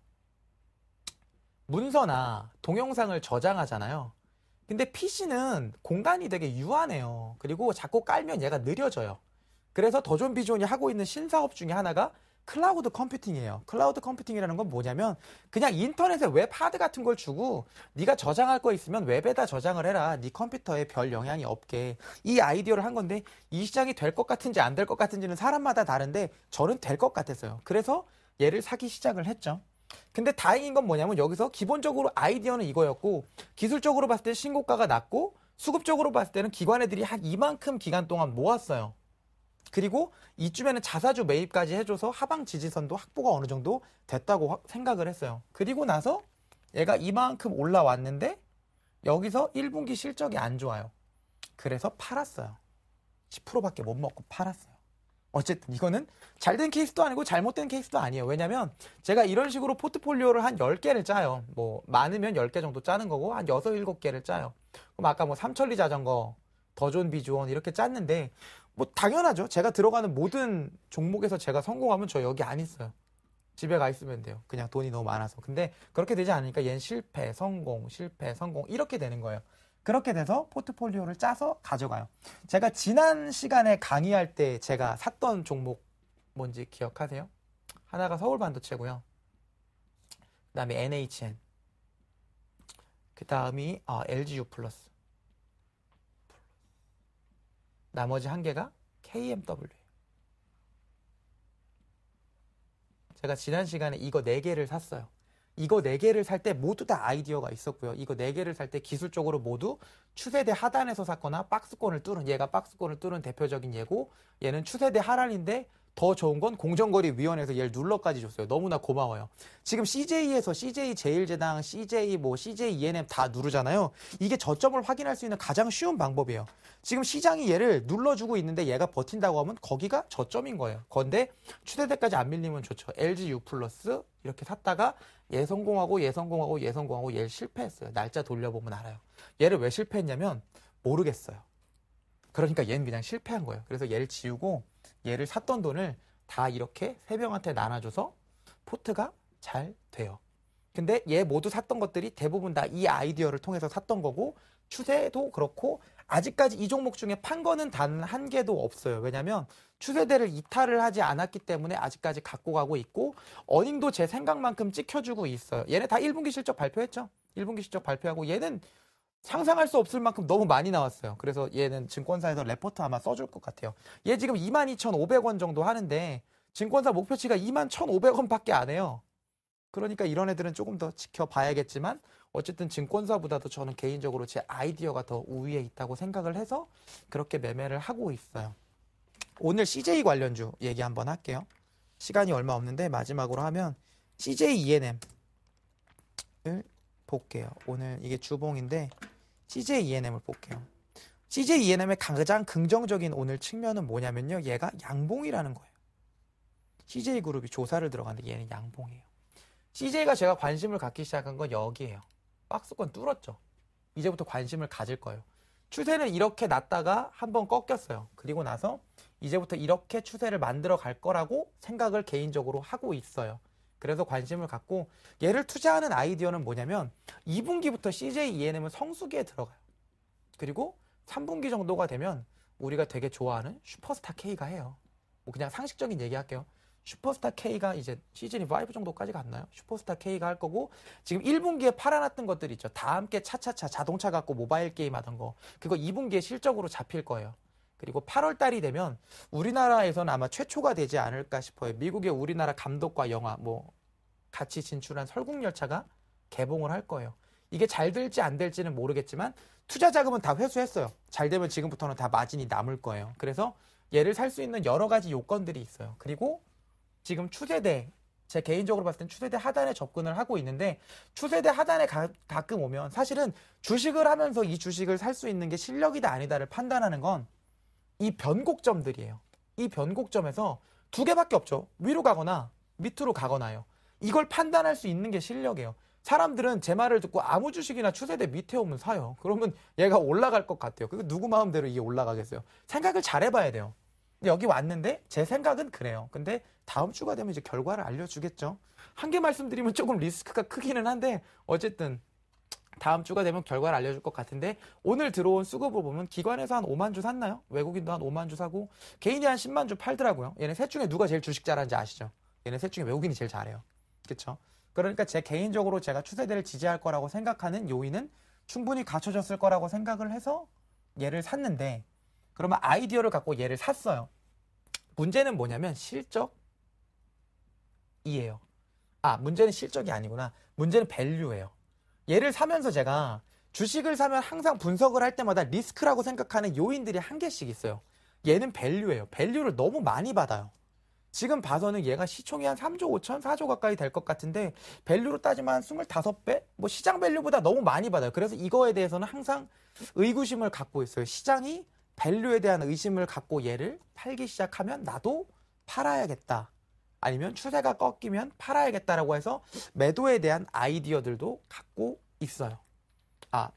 문서나 동영상을 저장하잖아요. 근데 PC는 공간이 되게 유한해요. 그리고 자꾸 깔면 얘가 느려져요. 그래서 더존 비존이 하고 있는 신사업 중에 하나가 클라우드 컴퓨팅이에요. 클라우드 컴퓨팅이라는 건 뭐냐면 그냥 인터넷에 웹 하드 같은 걸 주고 네가 저장할 거 있으면 웹에다 저장을 해라. 네 컴퓨터에 별 영향이 없게. 이 아이디어를 한 건데 이 시장이 될 것 같은지 안 될 것 같은지는 사람마다 다른데 저는 될 것 같았어요. 그래서 얘를 사기 시작을 했죠. 근데 다행인 건 뭐냐면 여기서 기본적으로 아이디어는 이거였고 기술적으로 봤을 때 신고가가 낮고 수급적으로 봤을 때는 기관애들이 한 이만큼 기간 동안 모았어요. 그리고 이쯤에는 자사주 매입까지 해줘서 하방 지지선도 확보가 어느 정도 됐다고 생각을 했어요. 그리고 나서 얘가 이만큼 올라왔는데 여기서 1분기 실적이 안 좋아요. 그래서 팔았어요. 10%밖에 못 먹고 팔았어요. 어쨌든 이거는 잘된 케이스도 아니고 잘못된 케이스도 아니에요. 왜냐면 제가 이런 식으로 포트폴리오를 한 10개를 짜요. 뭐 많으면 10개 정도 짜는 거고 한 6, 7개를 짜요. 그럼 아까 뭐 삼천리 자전거, 더존 비즈원 이렇게 짰는데 뭐 당연하죠. 제가 들어가는 모든 종목에서 제가 성공하면 저 여기 안 있어요. 집에 가 있으면 돼요. 그냥 돈이 너무 많아서. 근데 그렇게 되지 않으니까 얘는 실패, 성공, 실패, 성공 이렇게 되는 거예요. 그렇게 돼서 포트폴리오를 짜서 가져가요. 제가 지난 시간에 강의할 때 제가 샀던 종목 뭔지 기억하세요? 하나가 서울반도체고요. 그 다음에 NHN. 그 다음이 LGU+. 나머지 한 개가 KMW. 제가 지난 시간에 이거 4개를 샀어요. 이거 4개를 살 때 모두 다 아이디어가 있었고요. 이거 4개를 살 때 기술적으로 모두 추세대 하단에서 샀거나 박스권을 뚫은, 얘가 박스권을 뚫은 대표적인 예고, 얘는 추세대 하단인데 더 좋은 건 공정거래위원회에서 얘를 눌러까지 줬어요. 너무나 고마워요. 지금 CJ에서 CJ 제일제당, CJ CJ ENM 다 누르잖아요. 이게 저점을 확인할 수 있는 가장 쉬운 방법이에요. 지금 시장이 얘를 눌러주고 있는데 얘가 버틴다고 하면 거기가 저점인 거예요. 그런데 추세대까지 안 밀리면 좋죠. LG U+ 이렇게 샀다가 얘 성공하고 얘 성공하고 얘 성공하고 얘 실패했어요. 날짜 돌려보면 알아요. 얘를 왜 실패했냐면 모르겠어요. 그러니까 얘는 그냥 실패한 거예요. 그래서 얘를 지우고 얘를 샀던 돈을 다 이렇게 세 명한테 나눠줘서 포트가 잘 돼요. 근데 얘 모두 샀던 것들이 대부분 다 이 아이디어를 통해서 샀던 거고 추세도 그렇고 아직까지 이 종목 중에 판 거는 단 한 개도 없어요. 왜냐면 추세대를 이탈을 하지 않았기 때문에 아직까지 갖고 가고 있고 어닝도 제 생각만큼 찍혀주고 있어요. 얘네 다 1분기 실적 발표했죠. 1분기 실적 발표하고 얘는 상상할 수 없을 만큼 너무 많이 나왔어요. 그래서 얘는 증권사에서 레포트 아마 써줄 것 같아요. 얘 지금 22,500원 정도 하는데 증권사 목표치가 21,500원밖에 안 해요. 그러니까 이런 애들은 조금 더 지켜봐야겠지만 어쨌든 증권사보다도 저는 개인적으로 제 아이디어가 더 우위에 있다고 생각을 해서 그렇게 매매를 하고 있어요. 오늘 CJ 관련주 얘기 한번 할게요. 시간이 얼마 없는데 마지막으로 하면 CJ E&M을 볼게요. 오늘 이게 주봉인데 CJ E&M을 볼게요. CJ E&M의 가장 긍정적인 오늘 측면은 뭐냐면요. 얘가 양봉이라는 거예요. CJ그룹이 조사를 들어갔는데 얘는 양봉이에요. CJ가 제가 관심을 갖기 시작한 건 여기에요. 박스권 뚫었죠. 이제부터 관심을 가질 거예요. 추세는 이렇게 났다가 한번 꺾였어요. 그리고 나서 이제부터 이렇게 추세를 만들어 갈 거라고 생각을 개인적으로 하고 있어요. 그래서 관심을 갖고 얘를 투자하는 아이디어는 뭐냐면 2분기부터 CJ E&M은 성수기에 들어가요. 그리고 3분기 정도가 되면 우리가 되게 좋아하는 슈퍼스타 K가 해요. 뭐 그냥 상식적인 얘기 할게요. 슈퍼스타 K가 이제 시즌이 5 정도까지 갔나요? 슈퍼스타 K가 할 거고 지금 1분기에 팔아놨던 것들이 있죠. 다 함께 차차차 자동차 갖고 모바일 게임 하던 거. 그거 2분기에 실적으로 잡힐 거예요. 그리고 8월 달이 되면 우리나라에서는 아마 최초가 되지 않을까 싶어요. 미국의 우리나라 감독과 영화 뭐 같이 진출한 설국열차가 개봉을 할 거예요. 이게 잘 될지 안 될지는 모르겠지만 투자 자금은 다 회수했어요. 잘 되면 지금부터는 다 마진이 남을 거예요. 그래서 얘를 살 수 있는 여러 가지 요건들이 있어요. 그리고 지금 추세대, 제 개인적으로 봤을 땐 추세대 하단에 접근을 하고 있는데 추세대 하단에 가끔 오면 사실은 주식을 하면서 이 주식을 살 수 있는 게 실력이다 아니다를 판단하는 건 이 변곡점들이에요. 이 변곡점에서 두 개밖에 없죠. 위로 가거나 밑으로 가거나요. 이걸 판단할 수 있는 게 실력이에요. 사람들은 제 말을 듣고 아무 주식이나 추세대 밑에 오면 사요. 그러면 얘가 올라갈 것 같아요. 그거 누구 마음대로 이게 올라가겠어요. 생각을 잘 해봐야 돼요. 여기 왔는데 제 생각은 그래요. 근데 다음 주가 되면 이제 결과를 알려주겠죠. 한 개 말씀드리면 조금 리스크가 크기는 한데 어쨌든 다음 주가 되면 결과를 알려줄 것 같은데 오늘 들어온 수급을 보면 기관에서 한 5만 주 샀나요? 외국인도 한 5만 주 사고 개인이 한 10만 주 팔더라고요. 얘네 셋 중에 누가 제일 주식 잘하는지 아시죠? 얘네 셋 중에 외국인이 제일 잘해요. 그렇죠? 그러니까 제 개인적으로 제가 추세대를 지지할 거라고 생각하는 요인은 충분히 갖춰졌을 거라고 생각을 해서 얘를 샀는데 그러면 아이디어를 갖고 얘를 샀어요. 문제는 뭐냐면 실적이에요. 문제는 실적이 아니구나. 문제는 밸류예요. 얘를 사면서 제가 주식을 사면 항상 분석을 할 때마다 리스크라고 생각하는 요인들이 한 개씩 있어요. 얘는 밸류예요. 밸류를 너무 많이 받아요. 지금 봐서는 얘가 시총이 한 3조 5천, 4조 가까이 될 것 같은데 밸류로 따지면 한 25배? 뭐 시장 밸류보다 너무 많이 받아요. 그래서 이거에 대해서는 항상 의구심을 갖고 있어요. 시장이 밸류에 대한 의심을 갖고 얘를 팔기 시작하면 나도 팔아야겠다. 아니면 추세가 꺾이면 팔아야겠다라고 해서 매도에 대한 아이디어들도 갖고 있어요.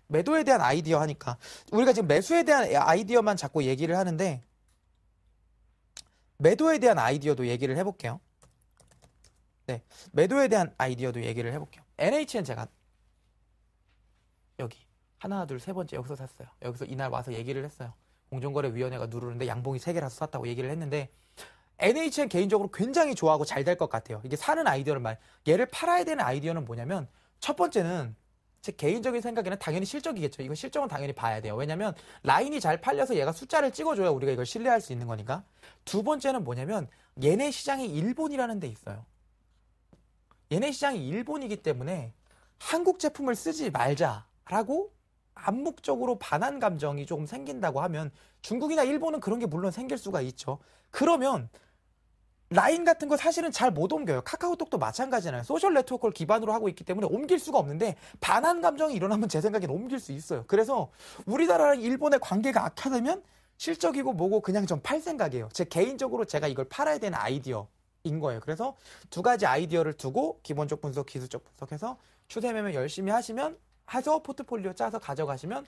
매도에 대한 아이디어 하니까 우리가 지금 매수에 대한 아이디어만 자꾸 얘기를 하는데 매도에 대한 아이디어도 얘기를 해볼게요. 네, 매도에 대한 아이디어도 얘기를 해볼게요. NHN 제가 여기 하나, 둘, 세 번째 여기서 샀어요. 여기서 이날 와서 얘기를 했어요. 공정거래위원회가 누르는데 양봉이 3개라서 샀다고 얘기를 했는데 NHN 개인적으로 굉장히 좋아하고 잘 될 것 같아요. 이게 사는 아이디어를 얘를 팔아야 되는 아이디어는 뭐냐면 첫 번째는 제 개인적인 생각에는 당연히 실적이겠죠. 이거 실적은 당연히 봐야 돼요. 왜냐면 라인이 잘 팔려서 얘가 숫자를 찍어줘야 우리가 이걸 신뢰할 수 있는 거니까. 두 번째는 뭐냐면 얘네 시장이 일본이라는 데 있어요. 얘네 시장이 일본이기 때문에 한국 제품을 쓰지 말자라고 암묵적으로 반한 감정이 조금 생긴다고 하면 중국이나 일본은 그런 게 물론 생길 수가 있죠. 그러면 라인 같은 거 사실은 잘 못 옮겨요. 카카오톡도 마찬가지잖아요. 소셜 네트워크를 기반으로 하고 있기 때문에 옮길 수가 없는데 반한 감정이 일어나면 제 생각엔 옮길 수 있어요. 그래서 우리나라랑 일본의 관계가 악화되면 실적이고 뭐고 그냥 좀 팔 생각이에요. 제 개인적으로 제가 이걸 팔아야 되는 아이디어인 거예요. 그래서 두 가지 아이디어를 두고 기본적 분석, 기술적 분석해서 추세 매매 열심히 하시면 해서 포트폴리오 짜서 가져가시면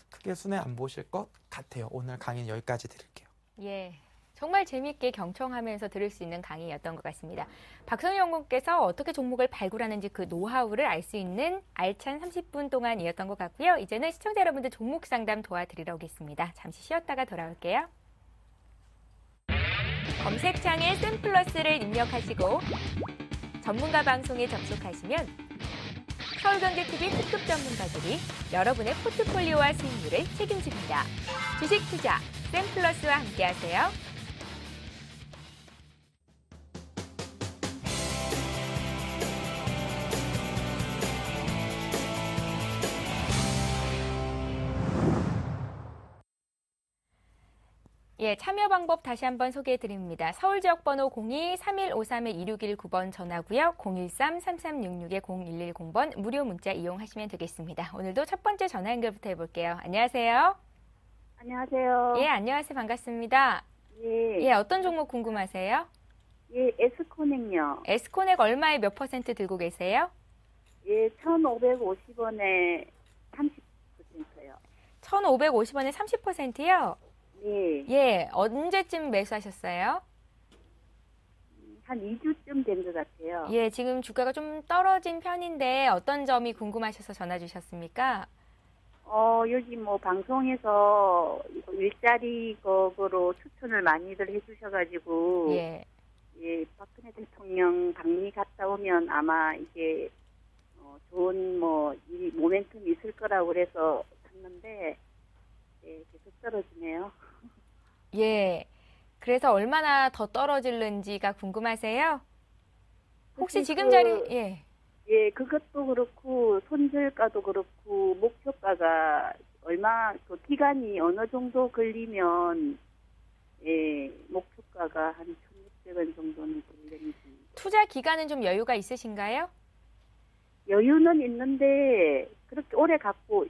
크게 손해 안 보실 것 같아요. 오늘 강의는 여기까지 드릴게요. 예. 정말 재미있게 경청하면서 들을 수 있는 강의였던 것 같습니다. 박선우 연구원께서 어떻게 종목을 발굴하는지 그 노하우를 알 수 있는 알찬 30분 동안이었던 것 같고요. 이제는 시청자 여러분들 종목 상담 도와드리러 오겠습니다. 잠시 쉬었다가 돌아올게요. 검색창에 샘플러스를 입력하시고 전문가 방송에 접속하시면 서울경제TV 특급 전문가들이 여러분의 포트폴리오와 수익률을 책임집니다. 주식 투자 샘플러스와 함께하세요. 예, 참여 방법 다시 한번 소개해 드립니다. 서울 지역 번호 02-3153-2619번 전화고요. 013-3366-0110번 무료 문자 이용하시면 되겠습니다. 오늘도 첫 번째 전화 연결부터 해볼게요. 안녕하세요. 안녕하세요. 예, 안녕하세요. 반갑습니다. 예. 예, 어떤 종목 궁금하세요? 예, 에스코넥요. 에스코넥 얼마에 몇 퍼센트 들고 계세요? 예, 1,550원에 30%요. 1,550원에 30%요? 네. 예, 언제쯤 매수하셨어요? 한 2주쯤 된 것 같아요. 예, 지금 주가가 좀 떨어진 편인데 어떤 점이 궁금하셔서 전화 주셨습니까? 여기 뭐 방송에서 일자리 거로 추천을 많이들 해주셔가지고 예. 예, 박근혜 대통령 방미 갔다 오면 아마 이게 좋은 이 모멘텀이 있을 거라고 그래서 샀는데 예, 계속 떨어지네요. 예. 그래서 얼마나 더 떨어질는지가 궁금하세요? 혹시 지금 자리, 예. 예, 그것도 그렇고 손절가도 그렇고 목표가가 얼마 그 기간이 어느 정도 걸리면 예, 목표가가 한 1,600원 정도는 걸리는지. 투자 기간은 좀 여유가 있으신가요? 여유는 있는데 그렇게 오래 갖고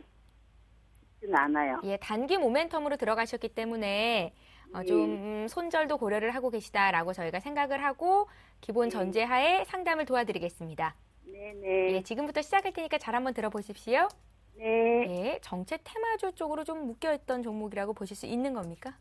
있지는 않아요. 예, 단기 모멘텀으로 들어가셨기 때문에 좀 손절도 고려를 하고 계시다라고 저희가 생각을 하고 기본 전제하에 상담을 도와드리겠습니다. 네네. 예, 지금부터 시작할 테니까 잘 한번 들어보십시오. 네. 예, 정체 테마주 쪽으로 좀 묶여있던 종목이라고 보실 수 있는 겁니까?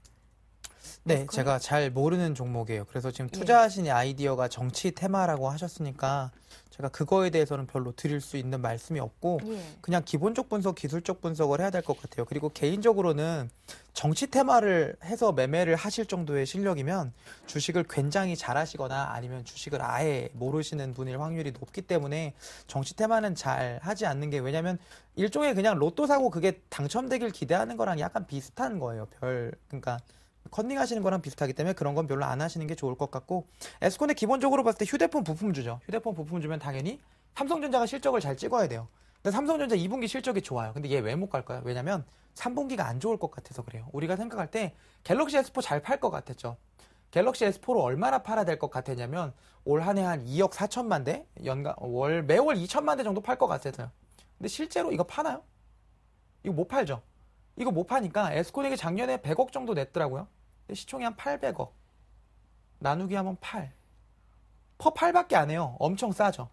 네, 제가 잘 모르는 종목이에요. 그래서 지금 투자하신 아이디어가 정치 테마라고 하셨으니까 제가 그거에 대해서는 별로 드릴 수 있는 말씀이 없고 예. 그냥 기본적 분석, 기술적 분석을 해야 될 것 같아요. 그리고 개인적으로는 정치 테마를 해서 매매를 하실 정도의 실력이면 주식을 굉장히 잘하시거나 아니면 주식을 아예 모르시는 분일 확률이 높기 때문에 정치 테마는 잘 하지 않는 게 왜냐면 일종의 그냥 로또 사고 그게 당첨되길 기대하는 거랑 약간 비슷한 거예요. 그러니까 컨닝하시는 거랑 비슷하기 때문에 그런 건 별로 안 하시는 게 좋을 것 같고 에스콘의 기본적으로 봤을 때 휴대폰 부품주죠. 휴대폰 부품 주면 당연히 삼성전자가 실적을 잘 찍어야 돼요. 근데 삼성전자 2분기 실적이 좋아요. 근데 얘 왜 못 갈까요? 왜냐면 3분기가 안 좋을 것 같아서 그래요. 우리가 생각할 때 갤럭시 S4 잘 팔 것 같았죠. 갤럭시 S4를 얼마나 팔아야 될 것 같았냐면 올 한 해 한 2억 4천만 대 매월 2천만 대 정도 팔 것 같았어요. 근데 실제로 이거 파나요? 이거 못 팔죠. 이거 못 파니까 에스코넥이 작년에 100억 정도 냈더라고요. 근데 시총이 한 800억. 나누기 하면 8. 퍼 8밖에 안 해요. 엄청 싸죠.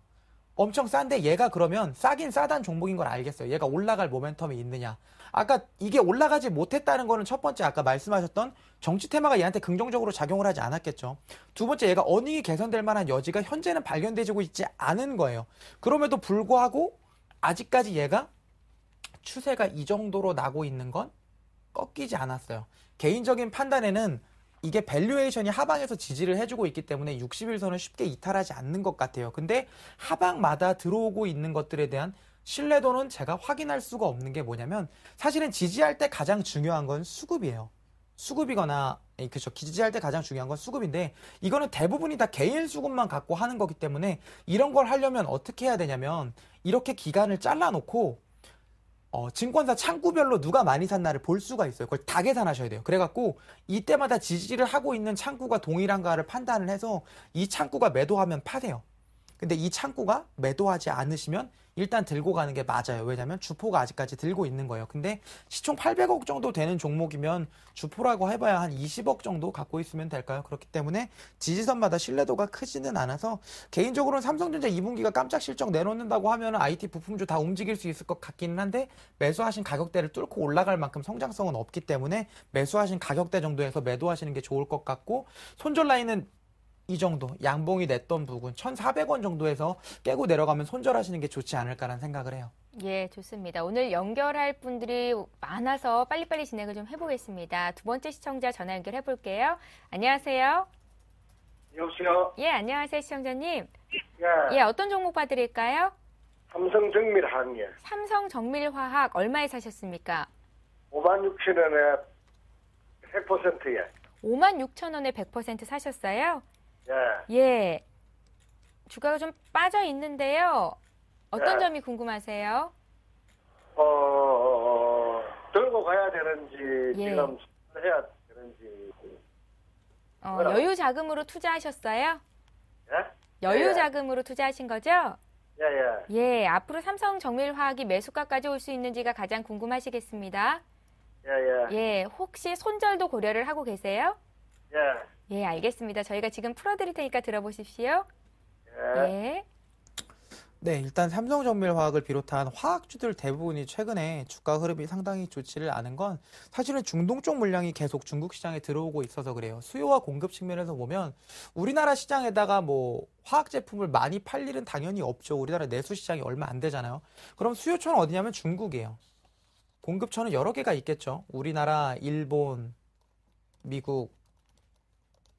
엄청 싼데 얘가 그러면 싸긴 싸단 종목인 걸 알겠어요. 얘가 올라갈 모멘텀이 있느냐. 아까 이게 올라가지 못했다는 거는 첫 번째 아까 말씀하셨던 정치 테마가 얘한테 긍정적으로 작용을 하지 않았겠죠. 두 번째 얘가 어닝이 개선될 만한 여지가 현재는 발견되고 있지 않은 거예요. 그럼에도 불구하고 아직까지 얘가 추세가 이 정도로 나고 있는 건 꺾이지 않았어요. 개인적인 판단에는 이게 밸류에이션이 하방에서 지지를 해주고 있기 때문에 60일선을 쉽게 이탈하지 않는 것 같아요. 근데 하방마다 들어오고 있는 것들에 대한 신뢰도는 제가 확인할 수가 없는 게 뭐냐면 사실은 지지할 때 가장 중요한 건 수급이에요. 수급이거나 그렇죠. 지지할 때 가장 중요한 건 수급인데 이거는 대부분이 다 개인 수급만 갖고 하는 거기 때문에 이런 걸 하려면 어떻게 해야 되냐면 이렇게 기간을 잘라놓고 증권사 창구별로 누가 많이 샀나를 볼 수가 있어요. 그걸 다 계산하셔야 돼요. 그래갖고 이때마다 지지를 하고 있는 창구가 동일한가를 판단을 해서 이 창구가 매도하면 파세요. 근데 이 창구가 매도하지 않으시면 일단 들고 가는 게 맞아요. 왜냐하면 주포가 아직까지 들고 있는 거예요. 근데 시총 800억 정도 되는 종목이면 주포라고 해봐야 한 20억 정도 갖고 있으면 될까요? 그렇기 때문에 지지선마다 신뢰도가 크지는 않아서 개인적으로는 삼성전자 2분기가 깜짝 실적 내놓는다고 하면 IT 부품주 다 움직일 수 있을 것 같기는 한데 매수하신 가격대를 뚫고 올라갈 만큼 성장성은 없기 때문에 매수하신 가격대 정도에서 매도하시는 게 좋을 것 같고, 손절 라인은 이 정도 양봉이 냈던 부분 1,400원 정도에서 깨고 내려가면 손절하시는 게 좋지 않을까라는 생각을 해요. 예, 좋습니다. 오늘 연결할 분들이 많아서 빨리빨리 진행을 좀 해보겠습니다. 두 번째 시청자 전화 연결해 볼게요. 안녕하세요. 여보세요? 예, 안녕하세요, 시청자님. 예. 예, 어떤 종목 봐드릴까요? 삼성정밀항예. 삼성정밀화학 얼마에 사셨습니까? 56,000원에 100%예. 56,000원에 100% 사셨어요? 예. 예. 주가가 좀 빠져 있는데요. 어떤 네. 점이 궁금하세요? 들고 가야 되는지, 예. 지금 해야 되는지. 여유 자금으로 투자하셨어요? 예? 여유 예. 자금으로 투자하신 거죠? 예, 예. 예, 앞으로 삼성정밀화학이 매수가까지 올 수 있는지가 가장 궁금하시겠습니다. 예, 예. 예, 혹시 손절도 고려를 하고 계세요? 예. 예, 알겠습니다. 저희가 지금 풀어드릴 테니까 들어보십시오. 예. 예. 네, 일단 삼성정밀화학을 비롯한 화학주들 대부분이 최근에 주가 흐름이 상당히 좋지를 않은 건 사실은 중동 쪽 물량이 계속 중국 시장에 들어오고 있어서 그래요. 수요와 공급 측면에서 보면 우리나라 시장에다가 뭐 화학 제품을 많이 팔 일은 당연히 없죠. 우리나라 내수 시장이 얼마 안 되잖아요. 그럼 수요처는 어디냐면 중국이에요. 공급처는 여러 개가 있겠죠. 우리나라, 일본, 미국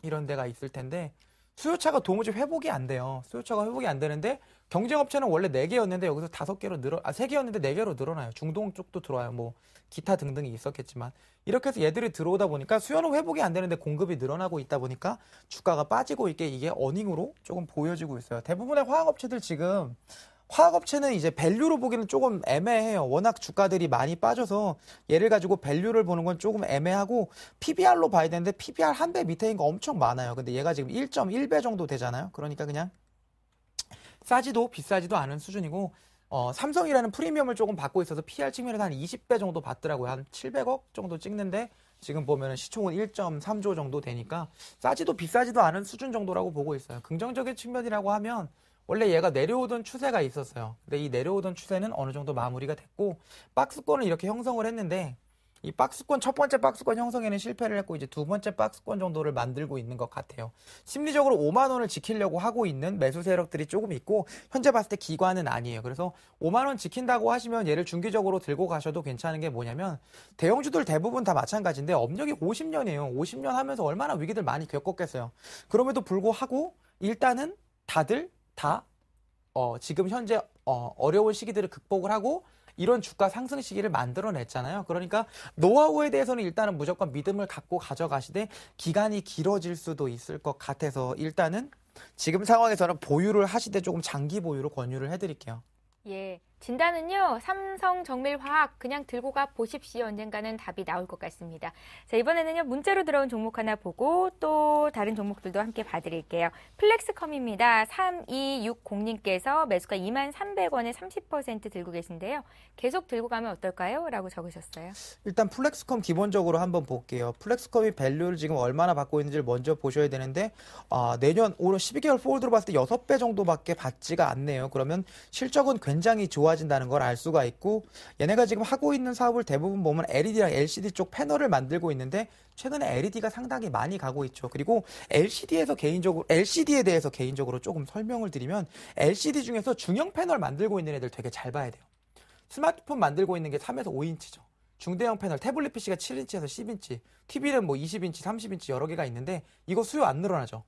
이런 데가 있을 텐데 수요차가 도무지 회복이 안 돼요. 수요차가 회복이 안 되는데 경쟁업체는 원래 4개였는데 여기서 5개로 3개였는데 4개로 늘어나요. 중동 쪽도 들어와요. 뭐 기타 등등이 있었겠지만 이렇게 해서 얘들이 들어오다 보니까 수요는 회복이 안 되는데 공급이 늘어나고 있다 보니까 주가가 빠지고 있게 이게 어닝으로 조금 보여지고 있어요. 대부분의 화학업체들 지금 화학업체는 이제 밸류로 보기는 조금 애매해요. 워낙 주가들이 많이 빠져서 얘를 가지고 밸류를 보는 건 조금 애매하고 PBR로 봐야 되는데 PBR 한 배 밑에인 거 엄청 많아요. 근데 얘가 지금 1.1배 정도 되잖아요. 그러니까 그냥 싸지도 비싸지도 않은 수준이고 삼성이라는 프리미엄을 조금 받고 있어서 PR 측면에서 한 20배 정도 받더라고요. 한 700억 정도 찍는데 지금 보면은 시총은 1.3조 정도 되니까 싸지도 비싸지도 않은 수준 정도라고 보고 있어요. 긍정적인 측면이라고 하면 원래 얘가 내려오던 추세가 있었어요. 근데 이 내려오던 추세는 어느 정도 마무리가 됐고 박스권을 이렇게 형성을 했는데 이 박스권 첫 번째 박스권 형성에는 실패를 했고 이제 두 번째 박스권 정도를 만들고 있는 것 같아요. 심리적으로 5만 원을 지키려고 하고 있는 매수 세력들이 조금 있고 현재 봤을 때 기관은 아니에요. 그래서 5만 원 지킨다고 하시면 얘를 중기적으로 들고 가셔도 괜찮은 게 뭐냐면 대형주들 대부분 다 마찬가지인데 업력이 50년이에요. 50년 하면서 얼마나 위기들 많이 겪었겠어요. 그럼에도 불구하고 일단은 다들 다 지금 현재 어려운 시기들을 극복을 하고 이런 주가 상승 시기를 만들어냈잖아요. 그러니까 노하우에 대해서는 일단은 무조건 믿음을 갖고 가져가시되 기간이 길어질 수도 있을 것 같아서 일단은 지금 상황에서는 보유를 하시되 조금 장기 보유로 권유를 해드릴게요. 예. 진단은요, 삼성정밀화학 그냥 들고 가 보십시오. 언젠가는 답이 나올 것 같습니다. 자, 이번에는요, 문자로 들어온 종목 하나 보고 또 다른 종목들도 함께 봐드릴게요. 플렉스컴입니다. 3260님께서 매수가 23,300원에 30% 들고 계신데요. 계속 들고 가면 어떨까요? 라고 적으셨어요. 일단 플렉스컴 기본적으로 한번 볼게요. 플렉스컴이 밸류를 지금 얼마나 받고 있는지를 먼저 보셔야 되는데 내년 올해 12개월 포워드로 봤을 때 6배 정도밖에 받지가 않네요. 그러면 실적은 굉장히 좋아진다는 걸 알 수가 있고 얘네가 지금 하고 있는 사업을 대부분 보면 LED랑 LCD 쪽 패널을 만들고 있는데 최근에 LED가 상당히 많이 가고 있죠. 그리고 LCD에 대해서 개인적으로 조금 설명을 드리면 LCD 중에서 중형 패널 만들고 있는 애들 되게 잘 봐야 돼요. 스마트폰 만들고 있는 게 3에서 5인치죠. 중대형 패널, 태블릿 PC가 7인치에서 10인치, TV는 뭐 20인치, 30인치 여러 개가 있는데 이거 수요 안 늘어나죠.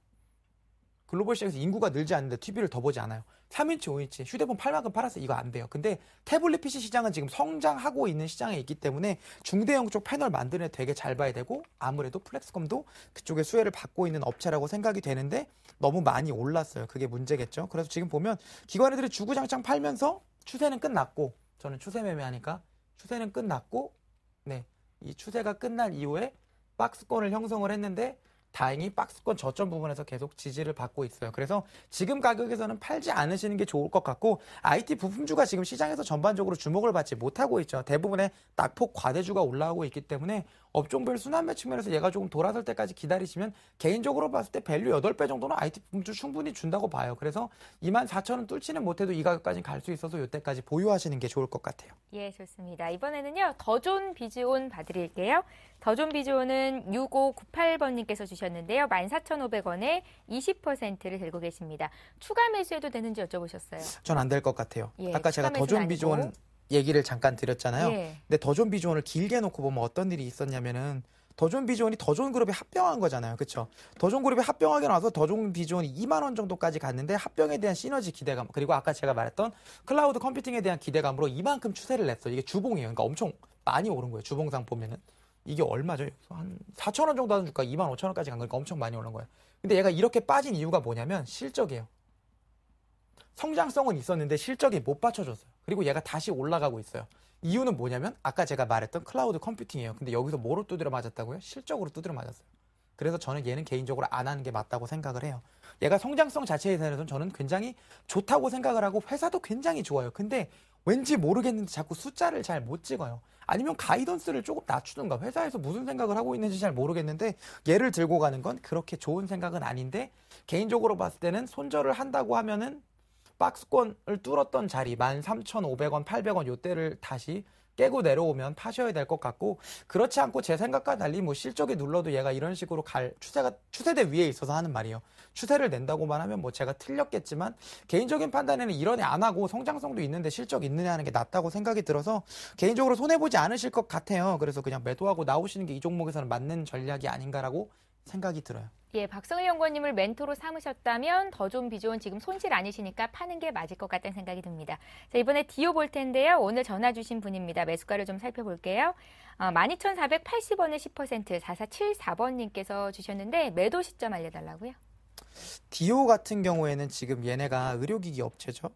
글로벌 시장에서 인구가 늘지 않는데 TV를 더 보지 않아요. 3인치, 5인치, 휴대폰 팔만큼 팔았어. 이거 안 돼요. 근데 태블릿 PC 시장은 지금 성장하고 있는 시장에 있기 때문에 중대형 쪽 패널 만드는 애 되게 잘 봐야 되고 아무래도 플렉스컴도 그쪽에 수혜를 받고 있는 업체라고 생각이 되는데 너무 많이 올랐어요. 그게 문제겠죠. 그래서 지금 보면 기관애들이 주구장창 팔면서 추세는 끝났고 저는 추세 매매하니까 추세는 끝났고 네, 이 추세가 끝난 이후에 박스권을 형성을 했는데 다행히 박스권 저점 부분에서 계속 지지를 받고 있어요. 그래서 지금 가격에서는 팔지 않으시는 게 좋을 것 같고 IT 부품주가 지금 시장에서 전반적으로 주목을 받지 못하고 있죠. 대부분의 낙폭 과대주가 올라오고 있기 때문에 업종별 순환매 측면에서 얘가 조금 돌아설 때까지 기다리시면 개인적으로 봤을 때 밸류 8배 정도는 IT 부품주 충분히 준다고 봐요. 그래서 24,000원 뚫지는 못해도 이 가격까지 갈 수 있어서 이때까지 보유하시는 게 좋을 것 같아요. 예, 좋습니다. 이번에는요, 더존 비즈온 봐드릴게요. 더존 비즈온은 6598번님께서 주셨는데요. 14,500원에 20%를 들고 계십니다. 추가 매수해도 되는지 여쭤보셨어요. 전 안 될 것 같아요. 예, 아까 제가 추가 더존 매수는 비즈온 아니고. 얘기를 잠깐 드렸잖아요. 예. 근데 더존 비즈온을 길게 놓고 보면 어떤 일이 있었냐면은 더존 비즈온이 더존 그룹에 합병한 거잖아요. 그렇죠? 더존 그룹에 합병하게 나서 더존 비즈온이 2만 원 정도까지 갔는데 합병에 대한 시너지 기대감 그리고 아까 제가 말했던 클라우드 컴퓨팅에 대한 기대감으로 이만큼 추세를 냈어요. 이게 주봉이에요. 그러니까 엄청 많이 오른 거예요. 주봉상 보면은. 이게 얼마죠? 한 4,000원 정도 하는 주가 2만 5천원까지 간 거니까 엄청 많이 오른 거예요. 근데 얘가 이렇게 빠진 이유가 뭐냐면 실적이에요. 성장성은 있었는데 실적이 못 받쳐줬어요. 그리고 얘가 다시 올라가고 있어요. 이유는 뭐냐면 아까 제가 말했던 클라우드 컴퓨팅이에요. 근데 여기서 뭐로 두드려 맞았다고요? 실적으로 두드려 맞았어요. 그래서 저는 얘는 개인적으로 안 하는 게 맞다고 생각을 해요. 얘가 성장성 자체에 대해서는 저는 굉장히 좋다고 생각을 하고 회사도 굉장히 좋아요. 근데 왠지 모르겠는데 자꾸 숫자를 잘 못 찍어요. 아니면 가이던스를 조금 낮추든가 회사에서 무슨 생각을 하고 있는지 잘 모르겠는데 얘를 들고 가는 건 그렇게 좋은 생각은 아닌데 개인적으로 봤을 때는 손절을 한다고 하면은 박스권을 뚫었던 자리 13,500원, 800원 요때를 다시 깨고 내려오면 파셔야 될 것 같고 그렇지 않고 제 생각과 달리 뭐 실적이 눌러도 얘가 이런 식으로 갈 추세대 위에 있어서 하는 말이에요. 추세를 낸다고만 하면 뭐 제가 틀렸겠지만 개인적인 판단에는 이런 애 안 하고 성장성도 있는데 실적 있는 애 하는 게 낫다고 생각이 들어서 개인적으로 손해보지 않으실 것 같아요. 그래서 그냥 매도하고 나오시는 게 이 종목에서는 맞는 전략이 아닌가라고 생각이 들어요. 예, 박성희 연구원님을 멘토로 삼으셨다면 더존 비즈온 지금 손실 아니시니까 파는 게 맞을 것 같다는 생각이 듭니다. 자, 이번에 디오 볼 텐데요. 오늘 전화 주신 분입니다. 매수가를 좀 살펴볼게요. 12,480원에 10% 4474번님께서 주셨는데 매도 시점 알려달라고요? 디오 같은 경우에는 지금 얘네가 의료기기 업체죠.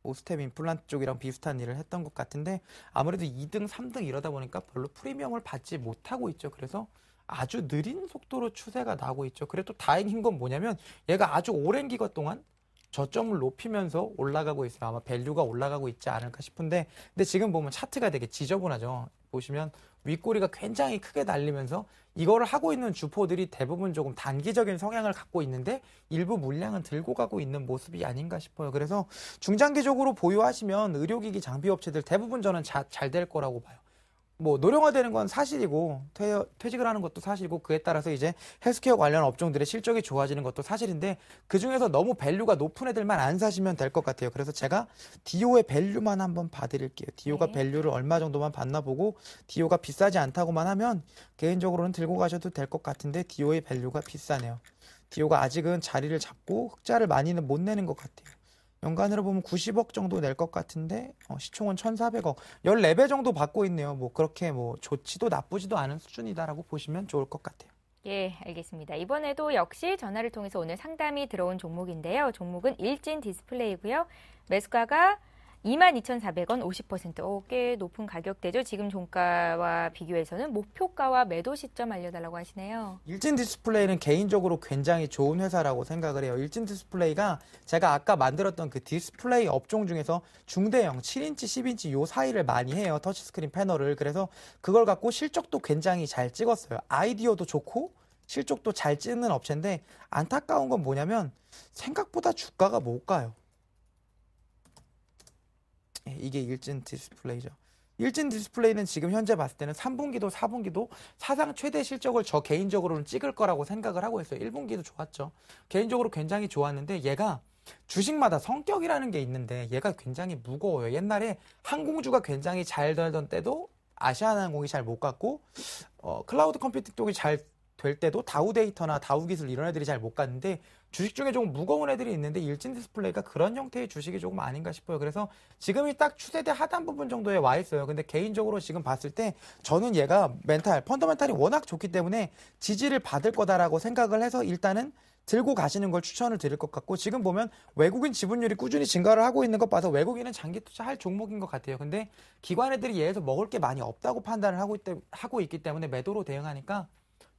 오스템 임플란트 쪽이랑 비슷한 일을 했던 것 같은데 아무래도 2등, 3등 이러다 보니까 별로 프리미엄을 받지 못하고 있죠. 그래서 아주 느린 속도로 추세가 나고 있죠. 그래도 다행인 건 뭐냐면 얘가 아주 오랜 기간 동안 저점을 높이면서 올라가고 있어요. 아마 밸류가 올라가고 있지 않을까 싶은데 근데 지금 보면 차트가 되게 지저분하죠. 보시면 윗꼬리가 굉장히 크게 날리면서 이거를 하고 있는 주포들이 대부분 조금 단기적인 성향을 갖고 있는데 일부 물량은 들고 가고 있는 모습이 아닌가 싶어요. 그래서 중장기적으로 보유하시면 의료기기 장비업체들 대부분 저는 잘 될 거라고 봐요. 뭐 노령화되는 건 사실이고 퇴직을 하는 것도 사실이고 그에 따라서 이제 헬스케어 관련 업종들의 실적이 좋아지는 것도 사실인데 그중에서 너무 밸류가 높은 애들만 안 사시면 될 것 같아요. 그래서 제가 디오의 밸류만 한번 봐드릴게요. 디오가 네. 밸류를 얼마 정도만 받나 보고 디오가 비싸지 않다고만 하면 개인적으로는 들고 가셔도 될 것 같은데 디오의 밸류가 비싸네요. 디오가 아직은 자리를 잡고 흑자를 많이는 못 내는 것 같아요. 연간으로 보면 90억 정도 낼 것 같은데 시총은 1,400억 14배 정도 받고 있네요. 뭐 그렇게 뭐 좋지도 나쁘지도 않은 수준이다라고 보시면 좋을 것 같아요. 예, 알겠습니다. 이번에도 역시 전화를 통해서 오늘 상담이 들어온 종목인데요. 종목은 일진 디스플레이고요. 매수가가 22,400원 50%. 꽤 높은 가격대죠. 지금 종가와 비교해서는 목표가와 매도 시점 알려달라고 하시네요. 일진 디스플레이는 개인적으로 굉장히 좋은 회사라고 생각을 해요. 일진 디스플레이가 제가 아까 만들었던 그 디스플레이 업종 중에서 중대형 7인치, 10인치 요 사이를 많이 해요. 터치스크린 패널을. 그래서 그걸 갖고 실적도 굉장히 잘 찍었어요. 아이디어도 좋고 실적도 잘 찍는 업체인데 안타까운 건 뭐냐면 생각보다 주가가 못 가요. 이게 일진 디스플레이죠. 일진 디스플레이는 지금 현재 봤을 때는 3분기도 4분기도 사상 최대 실적을 저 개인적으로는 찍을 거라고 생각을 하고 있어요. 1분기도 좋았죠. 개인적으로 굉장히 좋았는데 얘가 주식마다 성격이라는 게 있는데 얘가 굉장히 무거워요. 옛날에 항공주가 굉장히 잘 되던 때도 아시아나항공이 잘 못 갔고 클라우드 컴퓨팅 쪽이 잘 될 때도 다우데이터나 다우기술 이런 애들이 잘 못 갔는데 주식 중에 조금 무거운 애들이 있는데 일진 디스플레이가 그런 형태의 주식이 조금 아닌가 싶어요. 그래서 지금이 딱 추세대 하단 부분 정도에 와 있어요. 근데 개인적으로 지금 봤을 때 저는 얘가 펀더멘탈이 워낙 좋기 때문에 지지를 받을 거다라고 생각을 해서 일단은 들고 가시는 걸 추천을 드릴 것 같고 지금 보면 외국인 지분율이 꾸준히 증가를 하고 있는 것 봐서 외국인은 장기 투자할 종목인 것 같아요. 근데 기관 애들이 얘에서 먹을 게 많이 없다고 판단을 하고 있기 때문에 매도로 대응하니까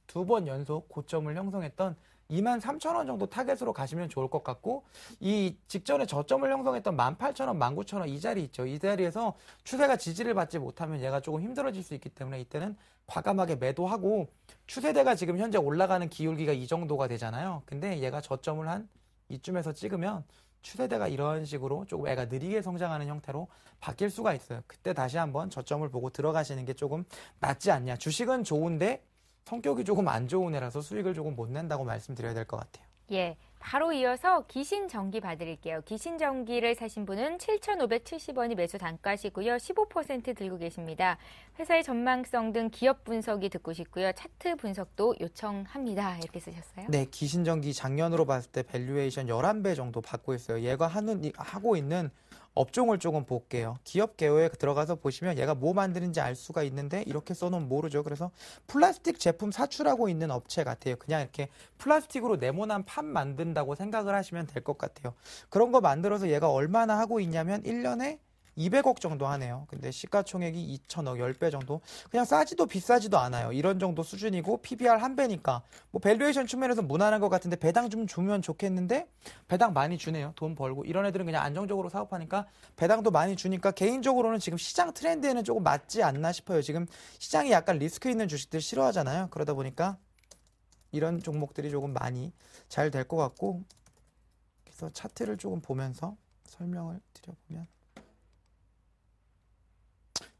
두 번 연속 고점을 형성했던 23,000원 정도 타겟으로 가시면 좋을 것 같고, 이 직전에 저점을 형성했던 18,000원, 19,000원 이 자리 있죠. 이 자리에서 추세가 지지를 받지 못하면 얘가 조금 힘들어질 수 있기 때문에 이때는 과감하게 매도하고, 추세대가 지금 현재 올라가는 기울기가 이 정도가 되잖아요. 근데 얘가 저점을 한 이쯤에서 찍으면 추세대가 이런 식으로 조금 애가 느리게 성장하는 형태로 바뀔 수가 있어요. 그때 다시 한번 저점을 보고 들어가시는 게 조금 낫지 않냐. 주식은 좋은데 성격이 조금 안 좋은 애라서 수익을 조금 못 낸다고 말씀드려야 될 것 같아요. 예, 바로 이어서 기신전기 봐드릴게요. 기신전기를 사신 분은 7,570원이 매수 단가시고요. 15% 들고 계십니다. 회사의 전망성 등 기업 분석이 듣고 싶고요. 차트 분석도 요청합니다. 이렇게 쓰셨어요? 네, 기신전기 작년으로 봤을 때 밸류에이션 11배 정도 받고 있어요. 얘가 하고 있는 업종을 조금 볼게요. 기업 개요에 들어가서 보시면 얘가 뭐 만드는지 알 수가 있는데 이렇게 써놓으면 모르죠. 그래서 플라스틱 제품 사출하고 있는 업체 같아요. 그냥 이렇게 플라스틱으로 네모난 판 만든다고 생각을 하시면 될 것 같아요. 그런 거 만들어서 얘가 얼마나 하고 있냐면 1년에 200억 정도 하네요. 근데 시가총액이 2천억, 10배 정도. 그냥 싸지도 비싸지도 않아요. 이런 정도 수준이고 PBR 한 배니까 뭐 밸류에이션 측면에서 무난한 것 같은데 배당 좀 주면 좋겠는데 배당 많이 주네요. 돈 벌고. 이런 애들은 그냥 안정적으로 사업하니까 배당도 많이 주니까 개인적으로는 지금 시장 트렌드에는 조금 맞지 않나 싶어요. 지금 시장이 약간 리스크 있는 주식들 싫어하잖아요. 그러다 보니까 이런 종목들이 조금 많이 잘 될 것 같고, 그래서 차트를 조금 보면서 설명을 드려보면,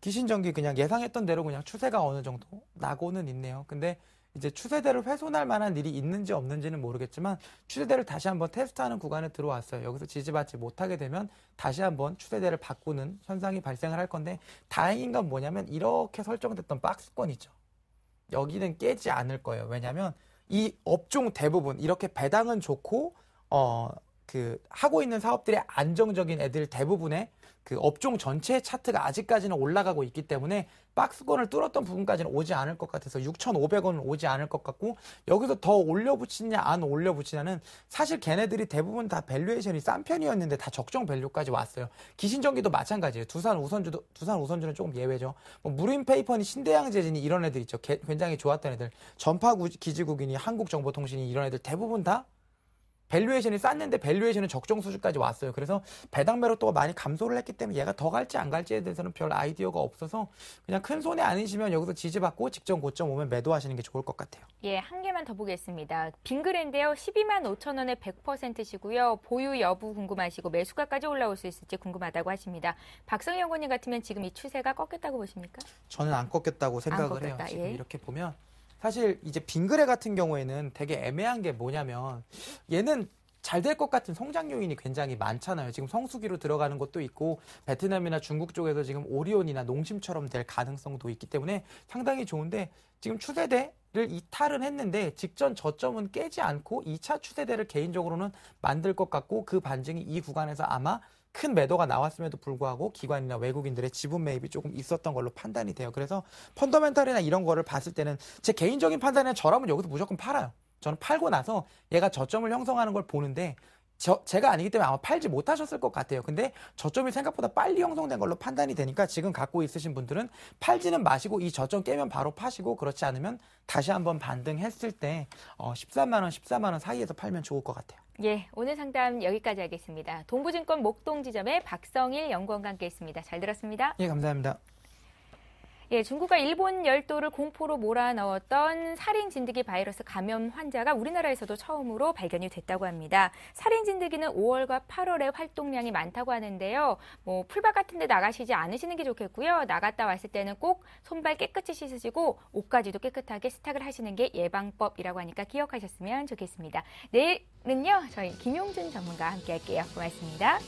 기신전기 그냥 예상했던 대로 그냥 추세가 어느 정도 나고는 있네요. 근데 이제 추세대를 훼손할 만한 일이 있는지 없는지는 모르겠지만 추세대를 다시 한번 테스트하는 구간에 들어왔어요. 여기서 지지받지 못하게 되면 다시 한번 추세대를 바꾸는 현상이 발생을 할 건데, 다행인 건 뭐냐면 이렇게 설정됐던 박스권 있죠. 여기는 깨지 않을 거예요. 왜냐면 이 업종 대부분 이렇게 배당은 좋고 하고 있는 사업들의 안정적인 애들 대부분의 그 업종 전체의 차트가 아직까지는 올라가고 있기 때문에 박스권을 뚫었던 부분까지는 오지 않을 것 같아서 6,500원은 오지 않을 것 같고, 여기서 더 올려붙이냐 안 올려붙이냐는 사실 걔네들이 대부분 다 밸류에이션이 싼 편이었는데 다 적정 밸류까지 왔어요. 기신전기도 마찬가지예요. 두산 우선주는 조금 예외죠. 뭐 무림페이퍼니, 신대양제진이 이런 애들 있죠. 굉장히 좋았던 애들. 전파기지국이니 한국정보통신이 이런 애들 대부분 다 밸류에이션이 쌌는데 밸류에이션은 적정 수준까지 왔어요. 그래서 배당 매로도가 많이 감소를 했기 때문에 얘가 더 갈지 안 갈지에 대해서는 별 아이디어가 없어서 그냥 큰 손해 아니시면 여기서 지지받고 직전 고점 오면 매도하시는 게 좋을 것 같아요. 예, 한 개만 더 보겠습니다. 빙그레인데요. 125,000원에 100%시고요. 보유 여부 궁금하시고 매수가까지 올라올 수 있을지 궁금하다고 하십니다. 박성희 연구원님 같으면 지금 이 추세가 꺾였다고 보십니까? 저는 안 꺾였다고 생각을 해요. 지금 예. 이렇게 보면 사실 이제 빙그레 같은 경우에는 되게 애매한 게 뭐냐면 얘는 잘 될 것 같은 성장 요인이 굉장히 많잖아요. 지금 성수기로 들어가는 것도 있고 베트남이나 중국 쪽에서 지금 오리온이나 농심처럼 될 가능성도 있기 때문에 상당히 좋은데, 지금 추세대를 이탈은 했는데 직전 저점은 깨지 않고 2차 추세대를 개인적으로는 만들 것 같고, 그 반증이 이 구간에서 아마 큰 매도가 나왔음에도 불구하고 기관이나 외국인들의 지분 매입이 조금 있었던 걸로 판단이 돼요. 그래서 펀더멘탈이나 이런 거를 봤을 때는 제 개인적인 판단은 저라면 여기서 무조건 팔아요. 저는 팔고 나서 얘가 저점을 형성하는 걸 보는데 제가 아니기 때문에 아마 팔지 못하셨을 것 같아요. 근데 저점이 생각보다 빨리 형성된 걸로 판단이 되니까 지금 갖고 있으신 분들은 팔지는 마시고 이 저점 깨면 바로 파시고, 그렇지 않으면 다시 한번 반등했을 때 13만 원, 14만 원 사이에서 팔면 좋을 것 같아요. 예, 오늘 상담 여기까지 하겠습니다. 동부증권 목동지점의 박성일 연구원과 함께했습니다. 잘 들었습니다. 예, 감사합니다. 예, 중국과 일본 열도를 공포로 몰아넣었던 살인 진드기 바이러스 감염 환자가 우리나라에서도 처음으로 발견이 됐다고 합니다. 살인 진드기는 5월과 8월에 활동량이 많다고 하는데요. 뭐 풀밭 같은 데 나가시지 않으시는 게 좋겠고요. 나갔다 왔을 때는 꼭 손발 깨끗이 씻으시고 옷까지도 깨끗하게 세탁을 하시는 게 예방법이라고 하니까 기억하셨으면 좋겠습니다. 내일은요, 저희 김용준 전문가와 함께 할게요. 고맙습니다.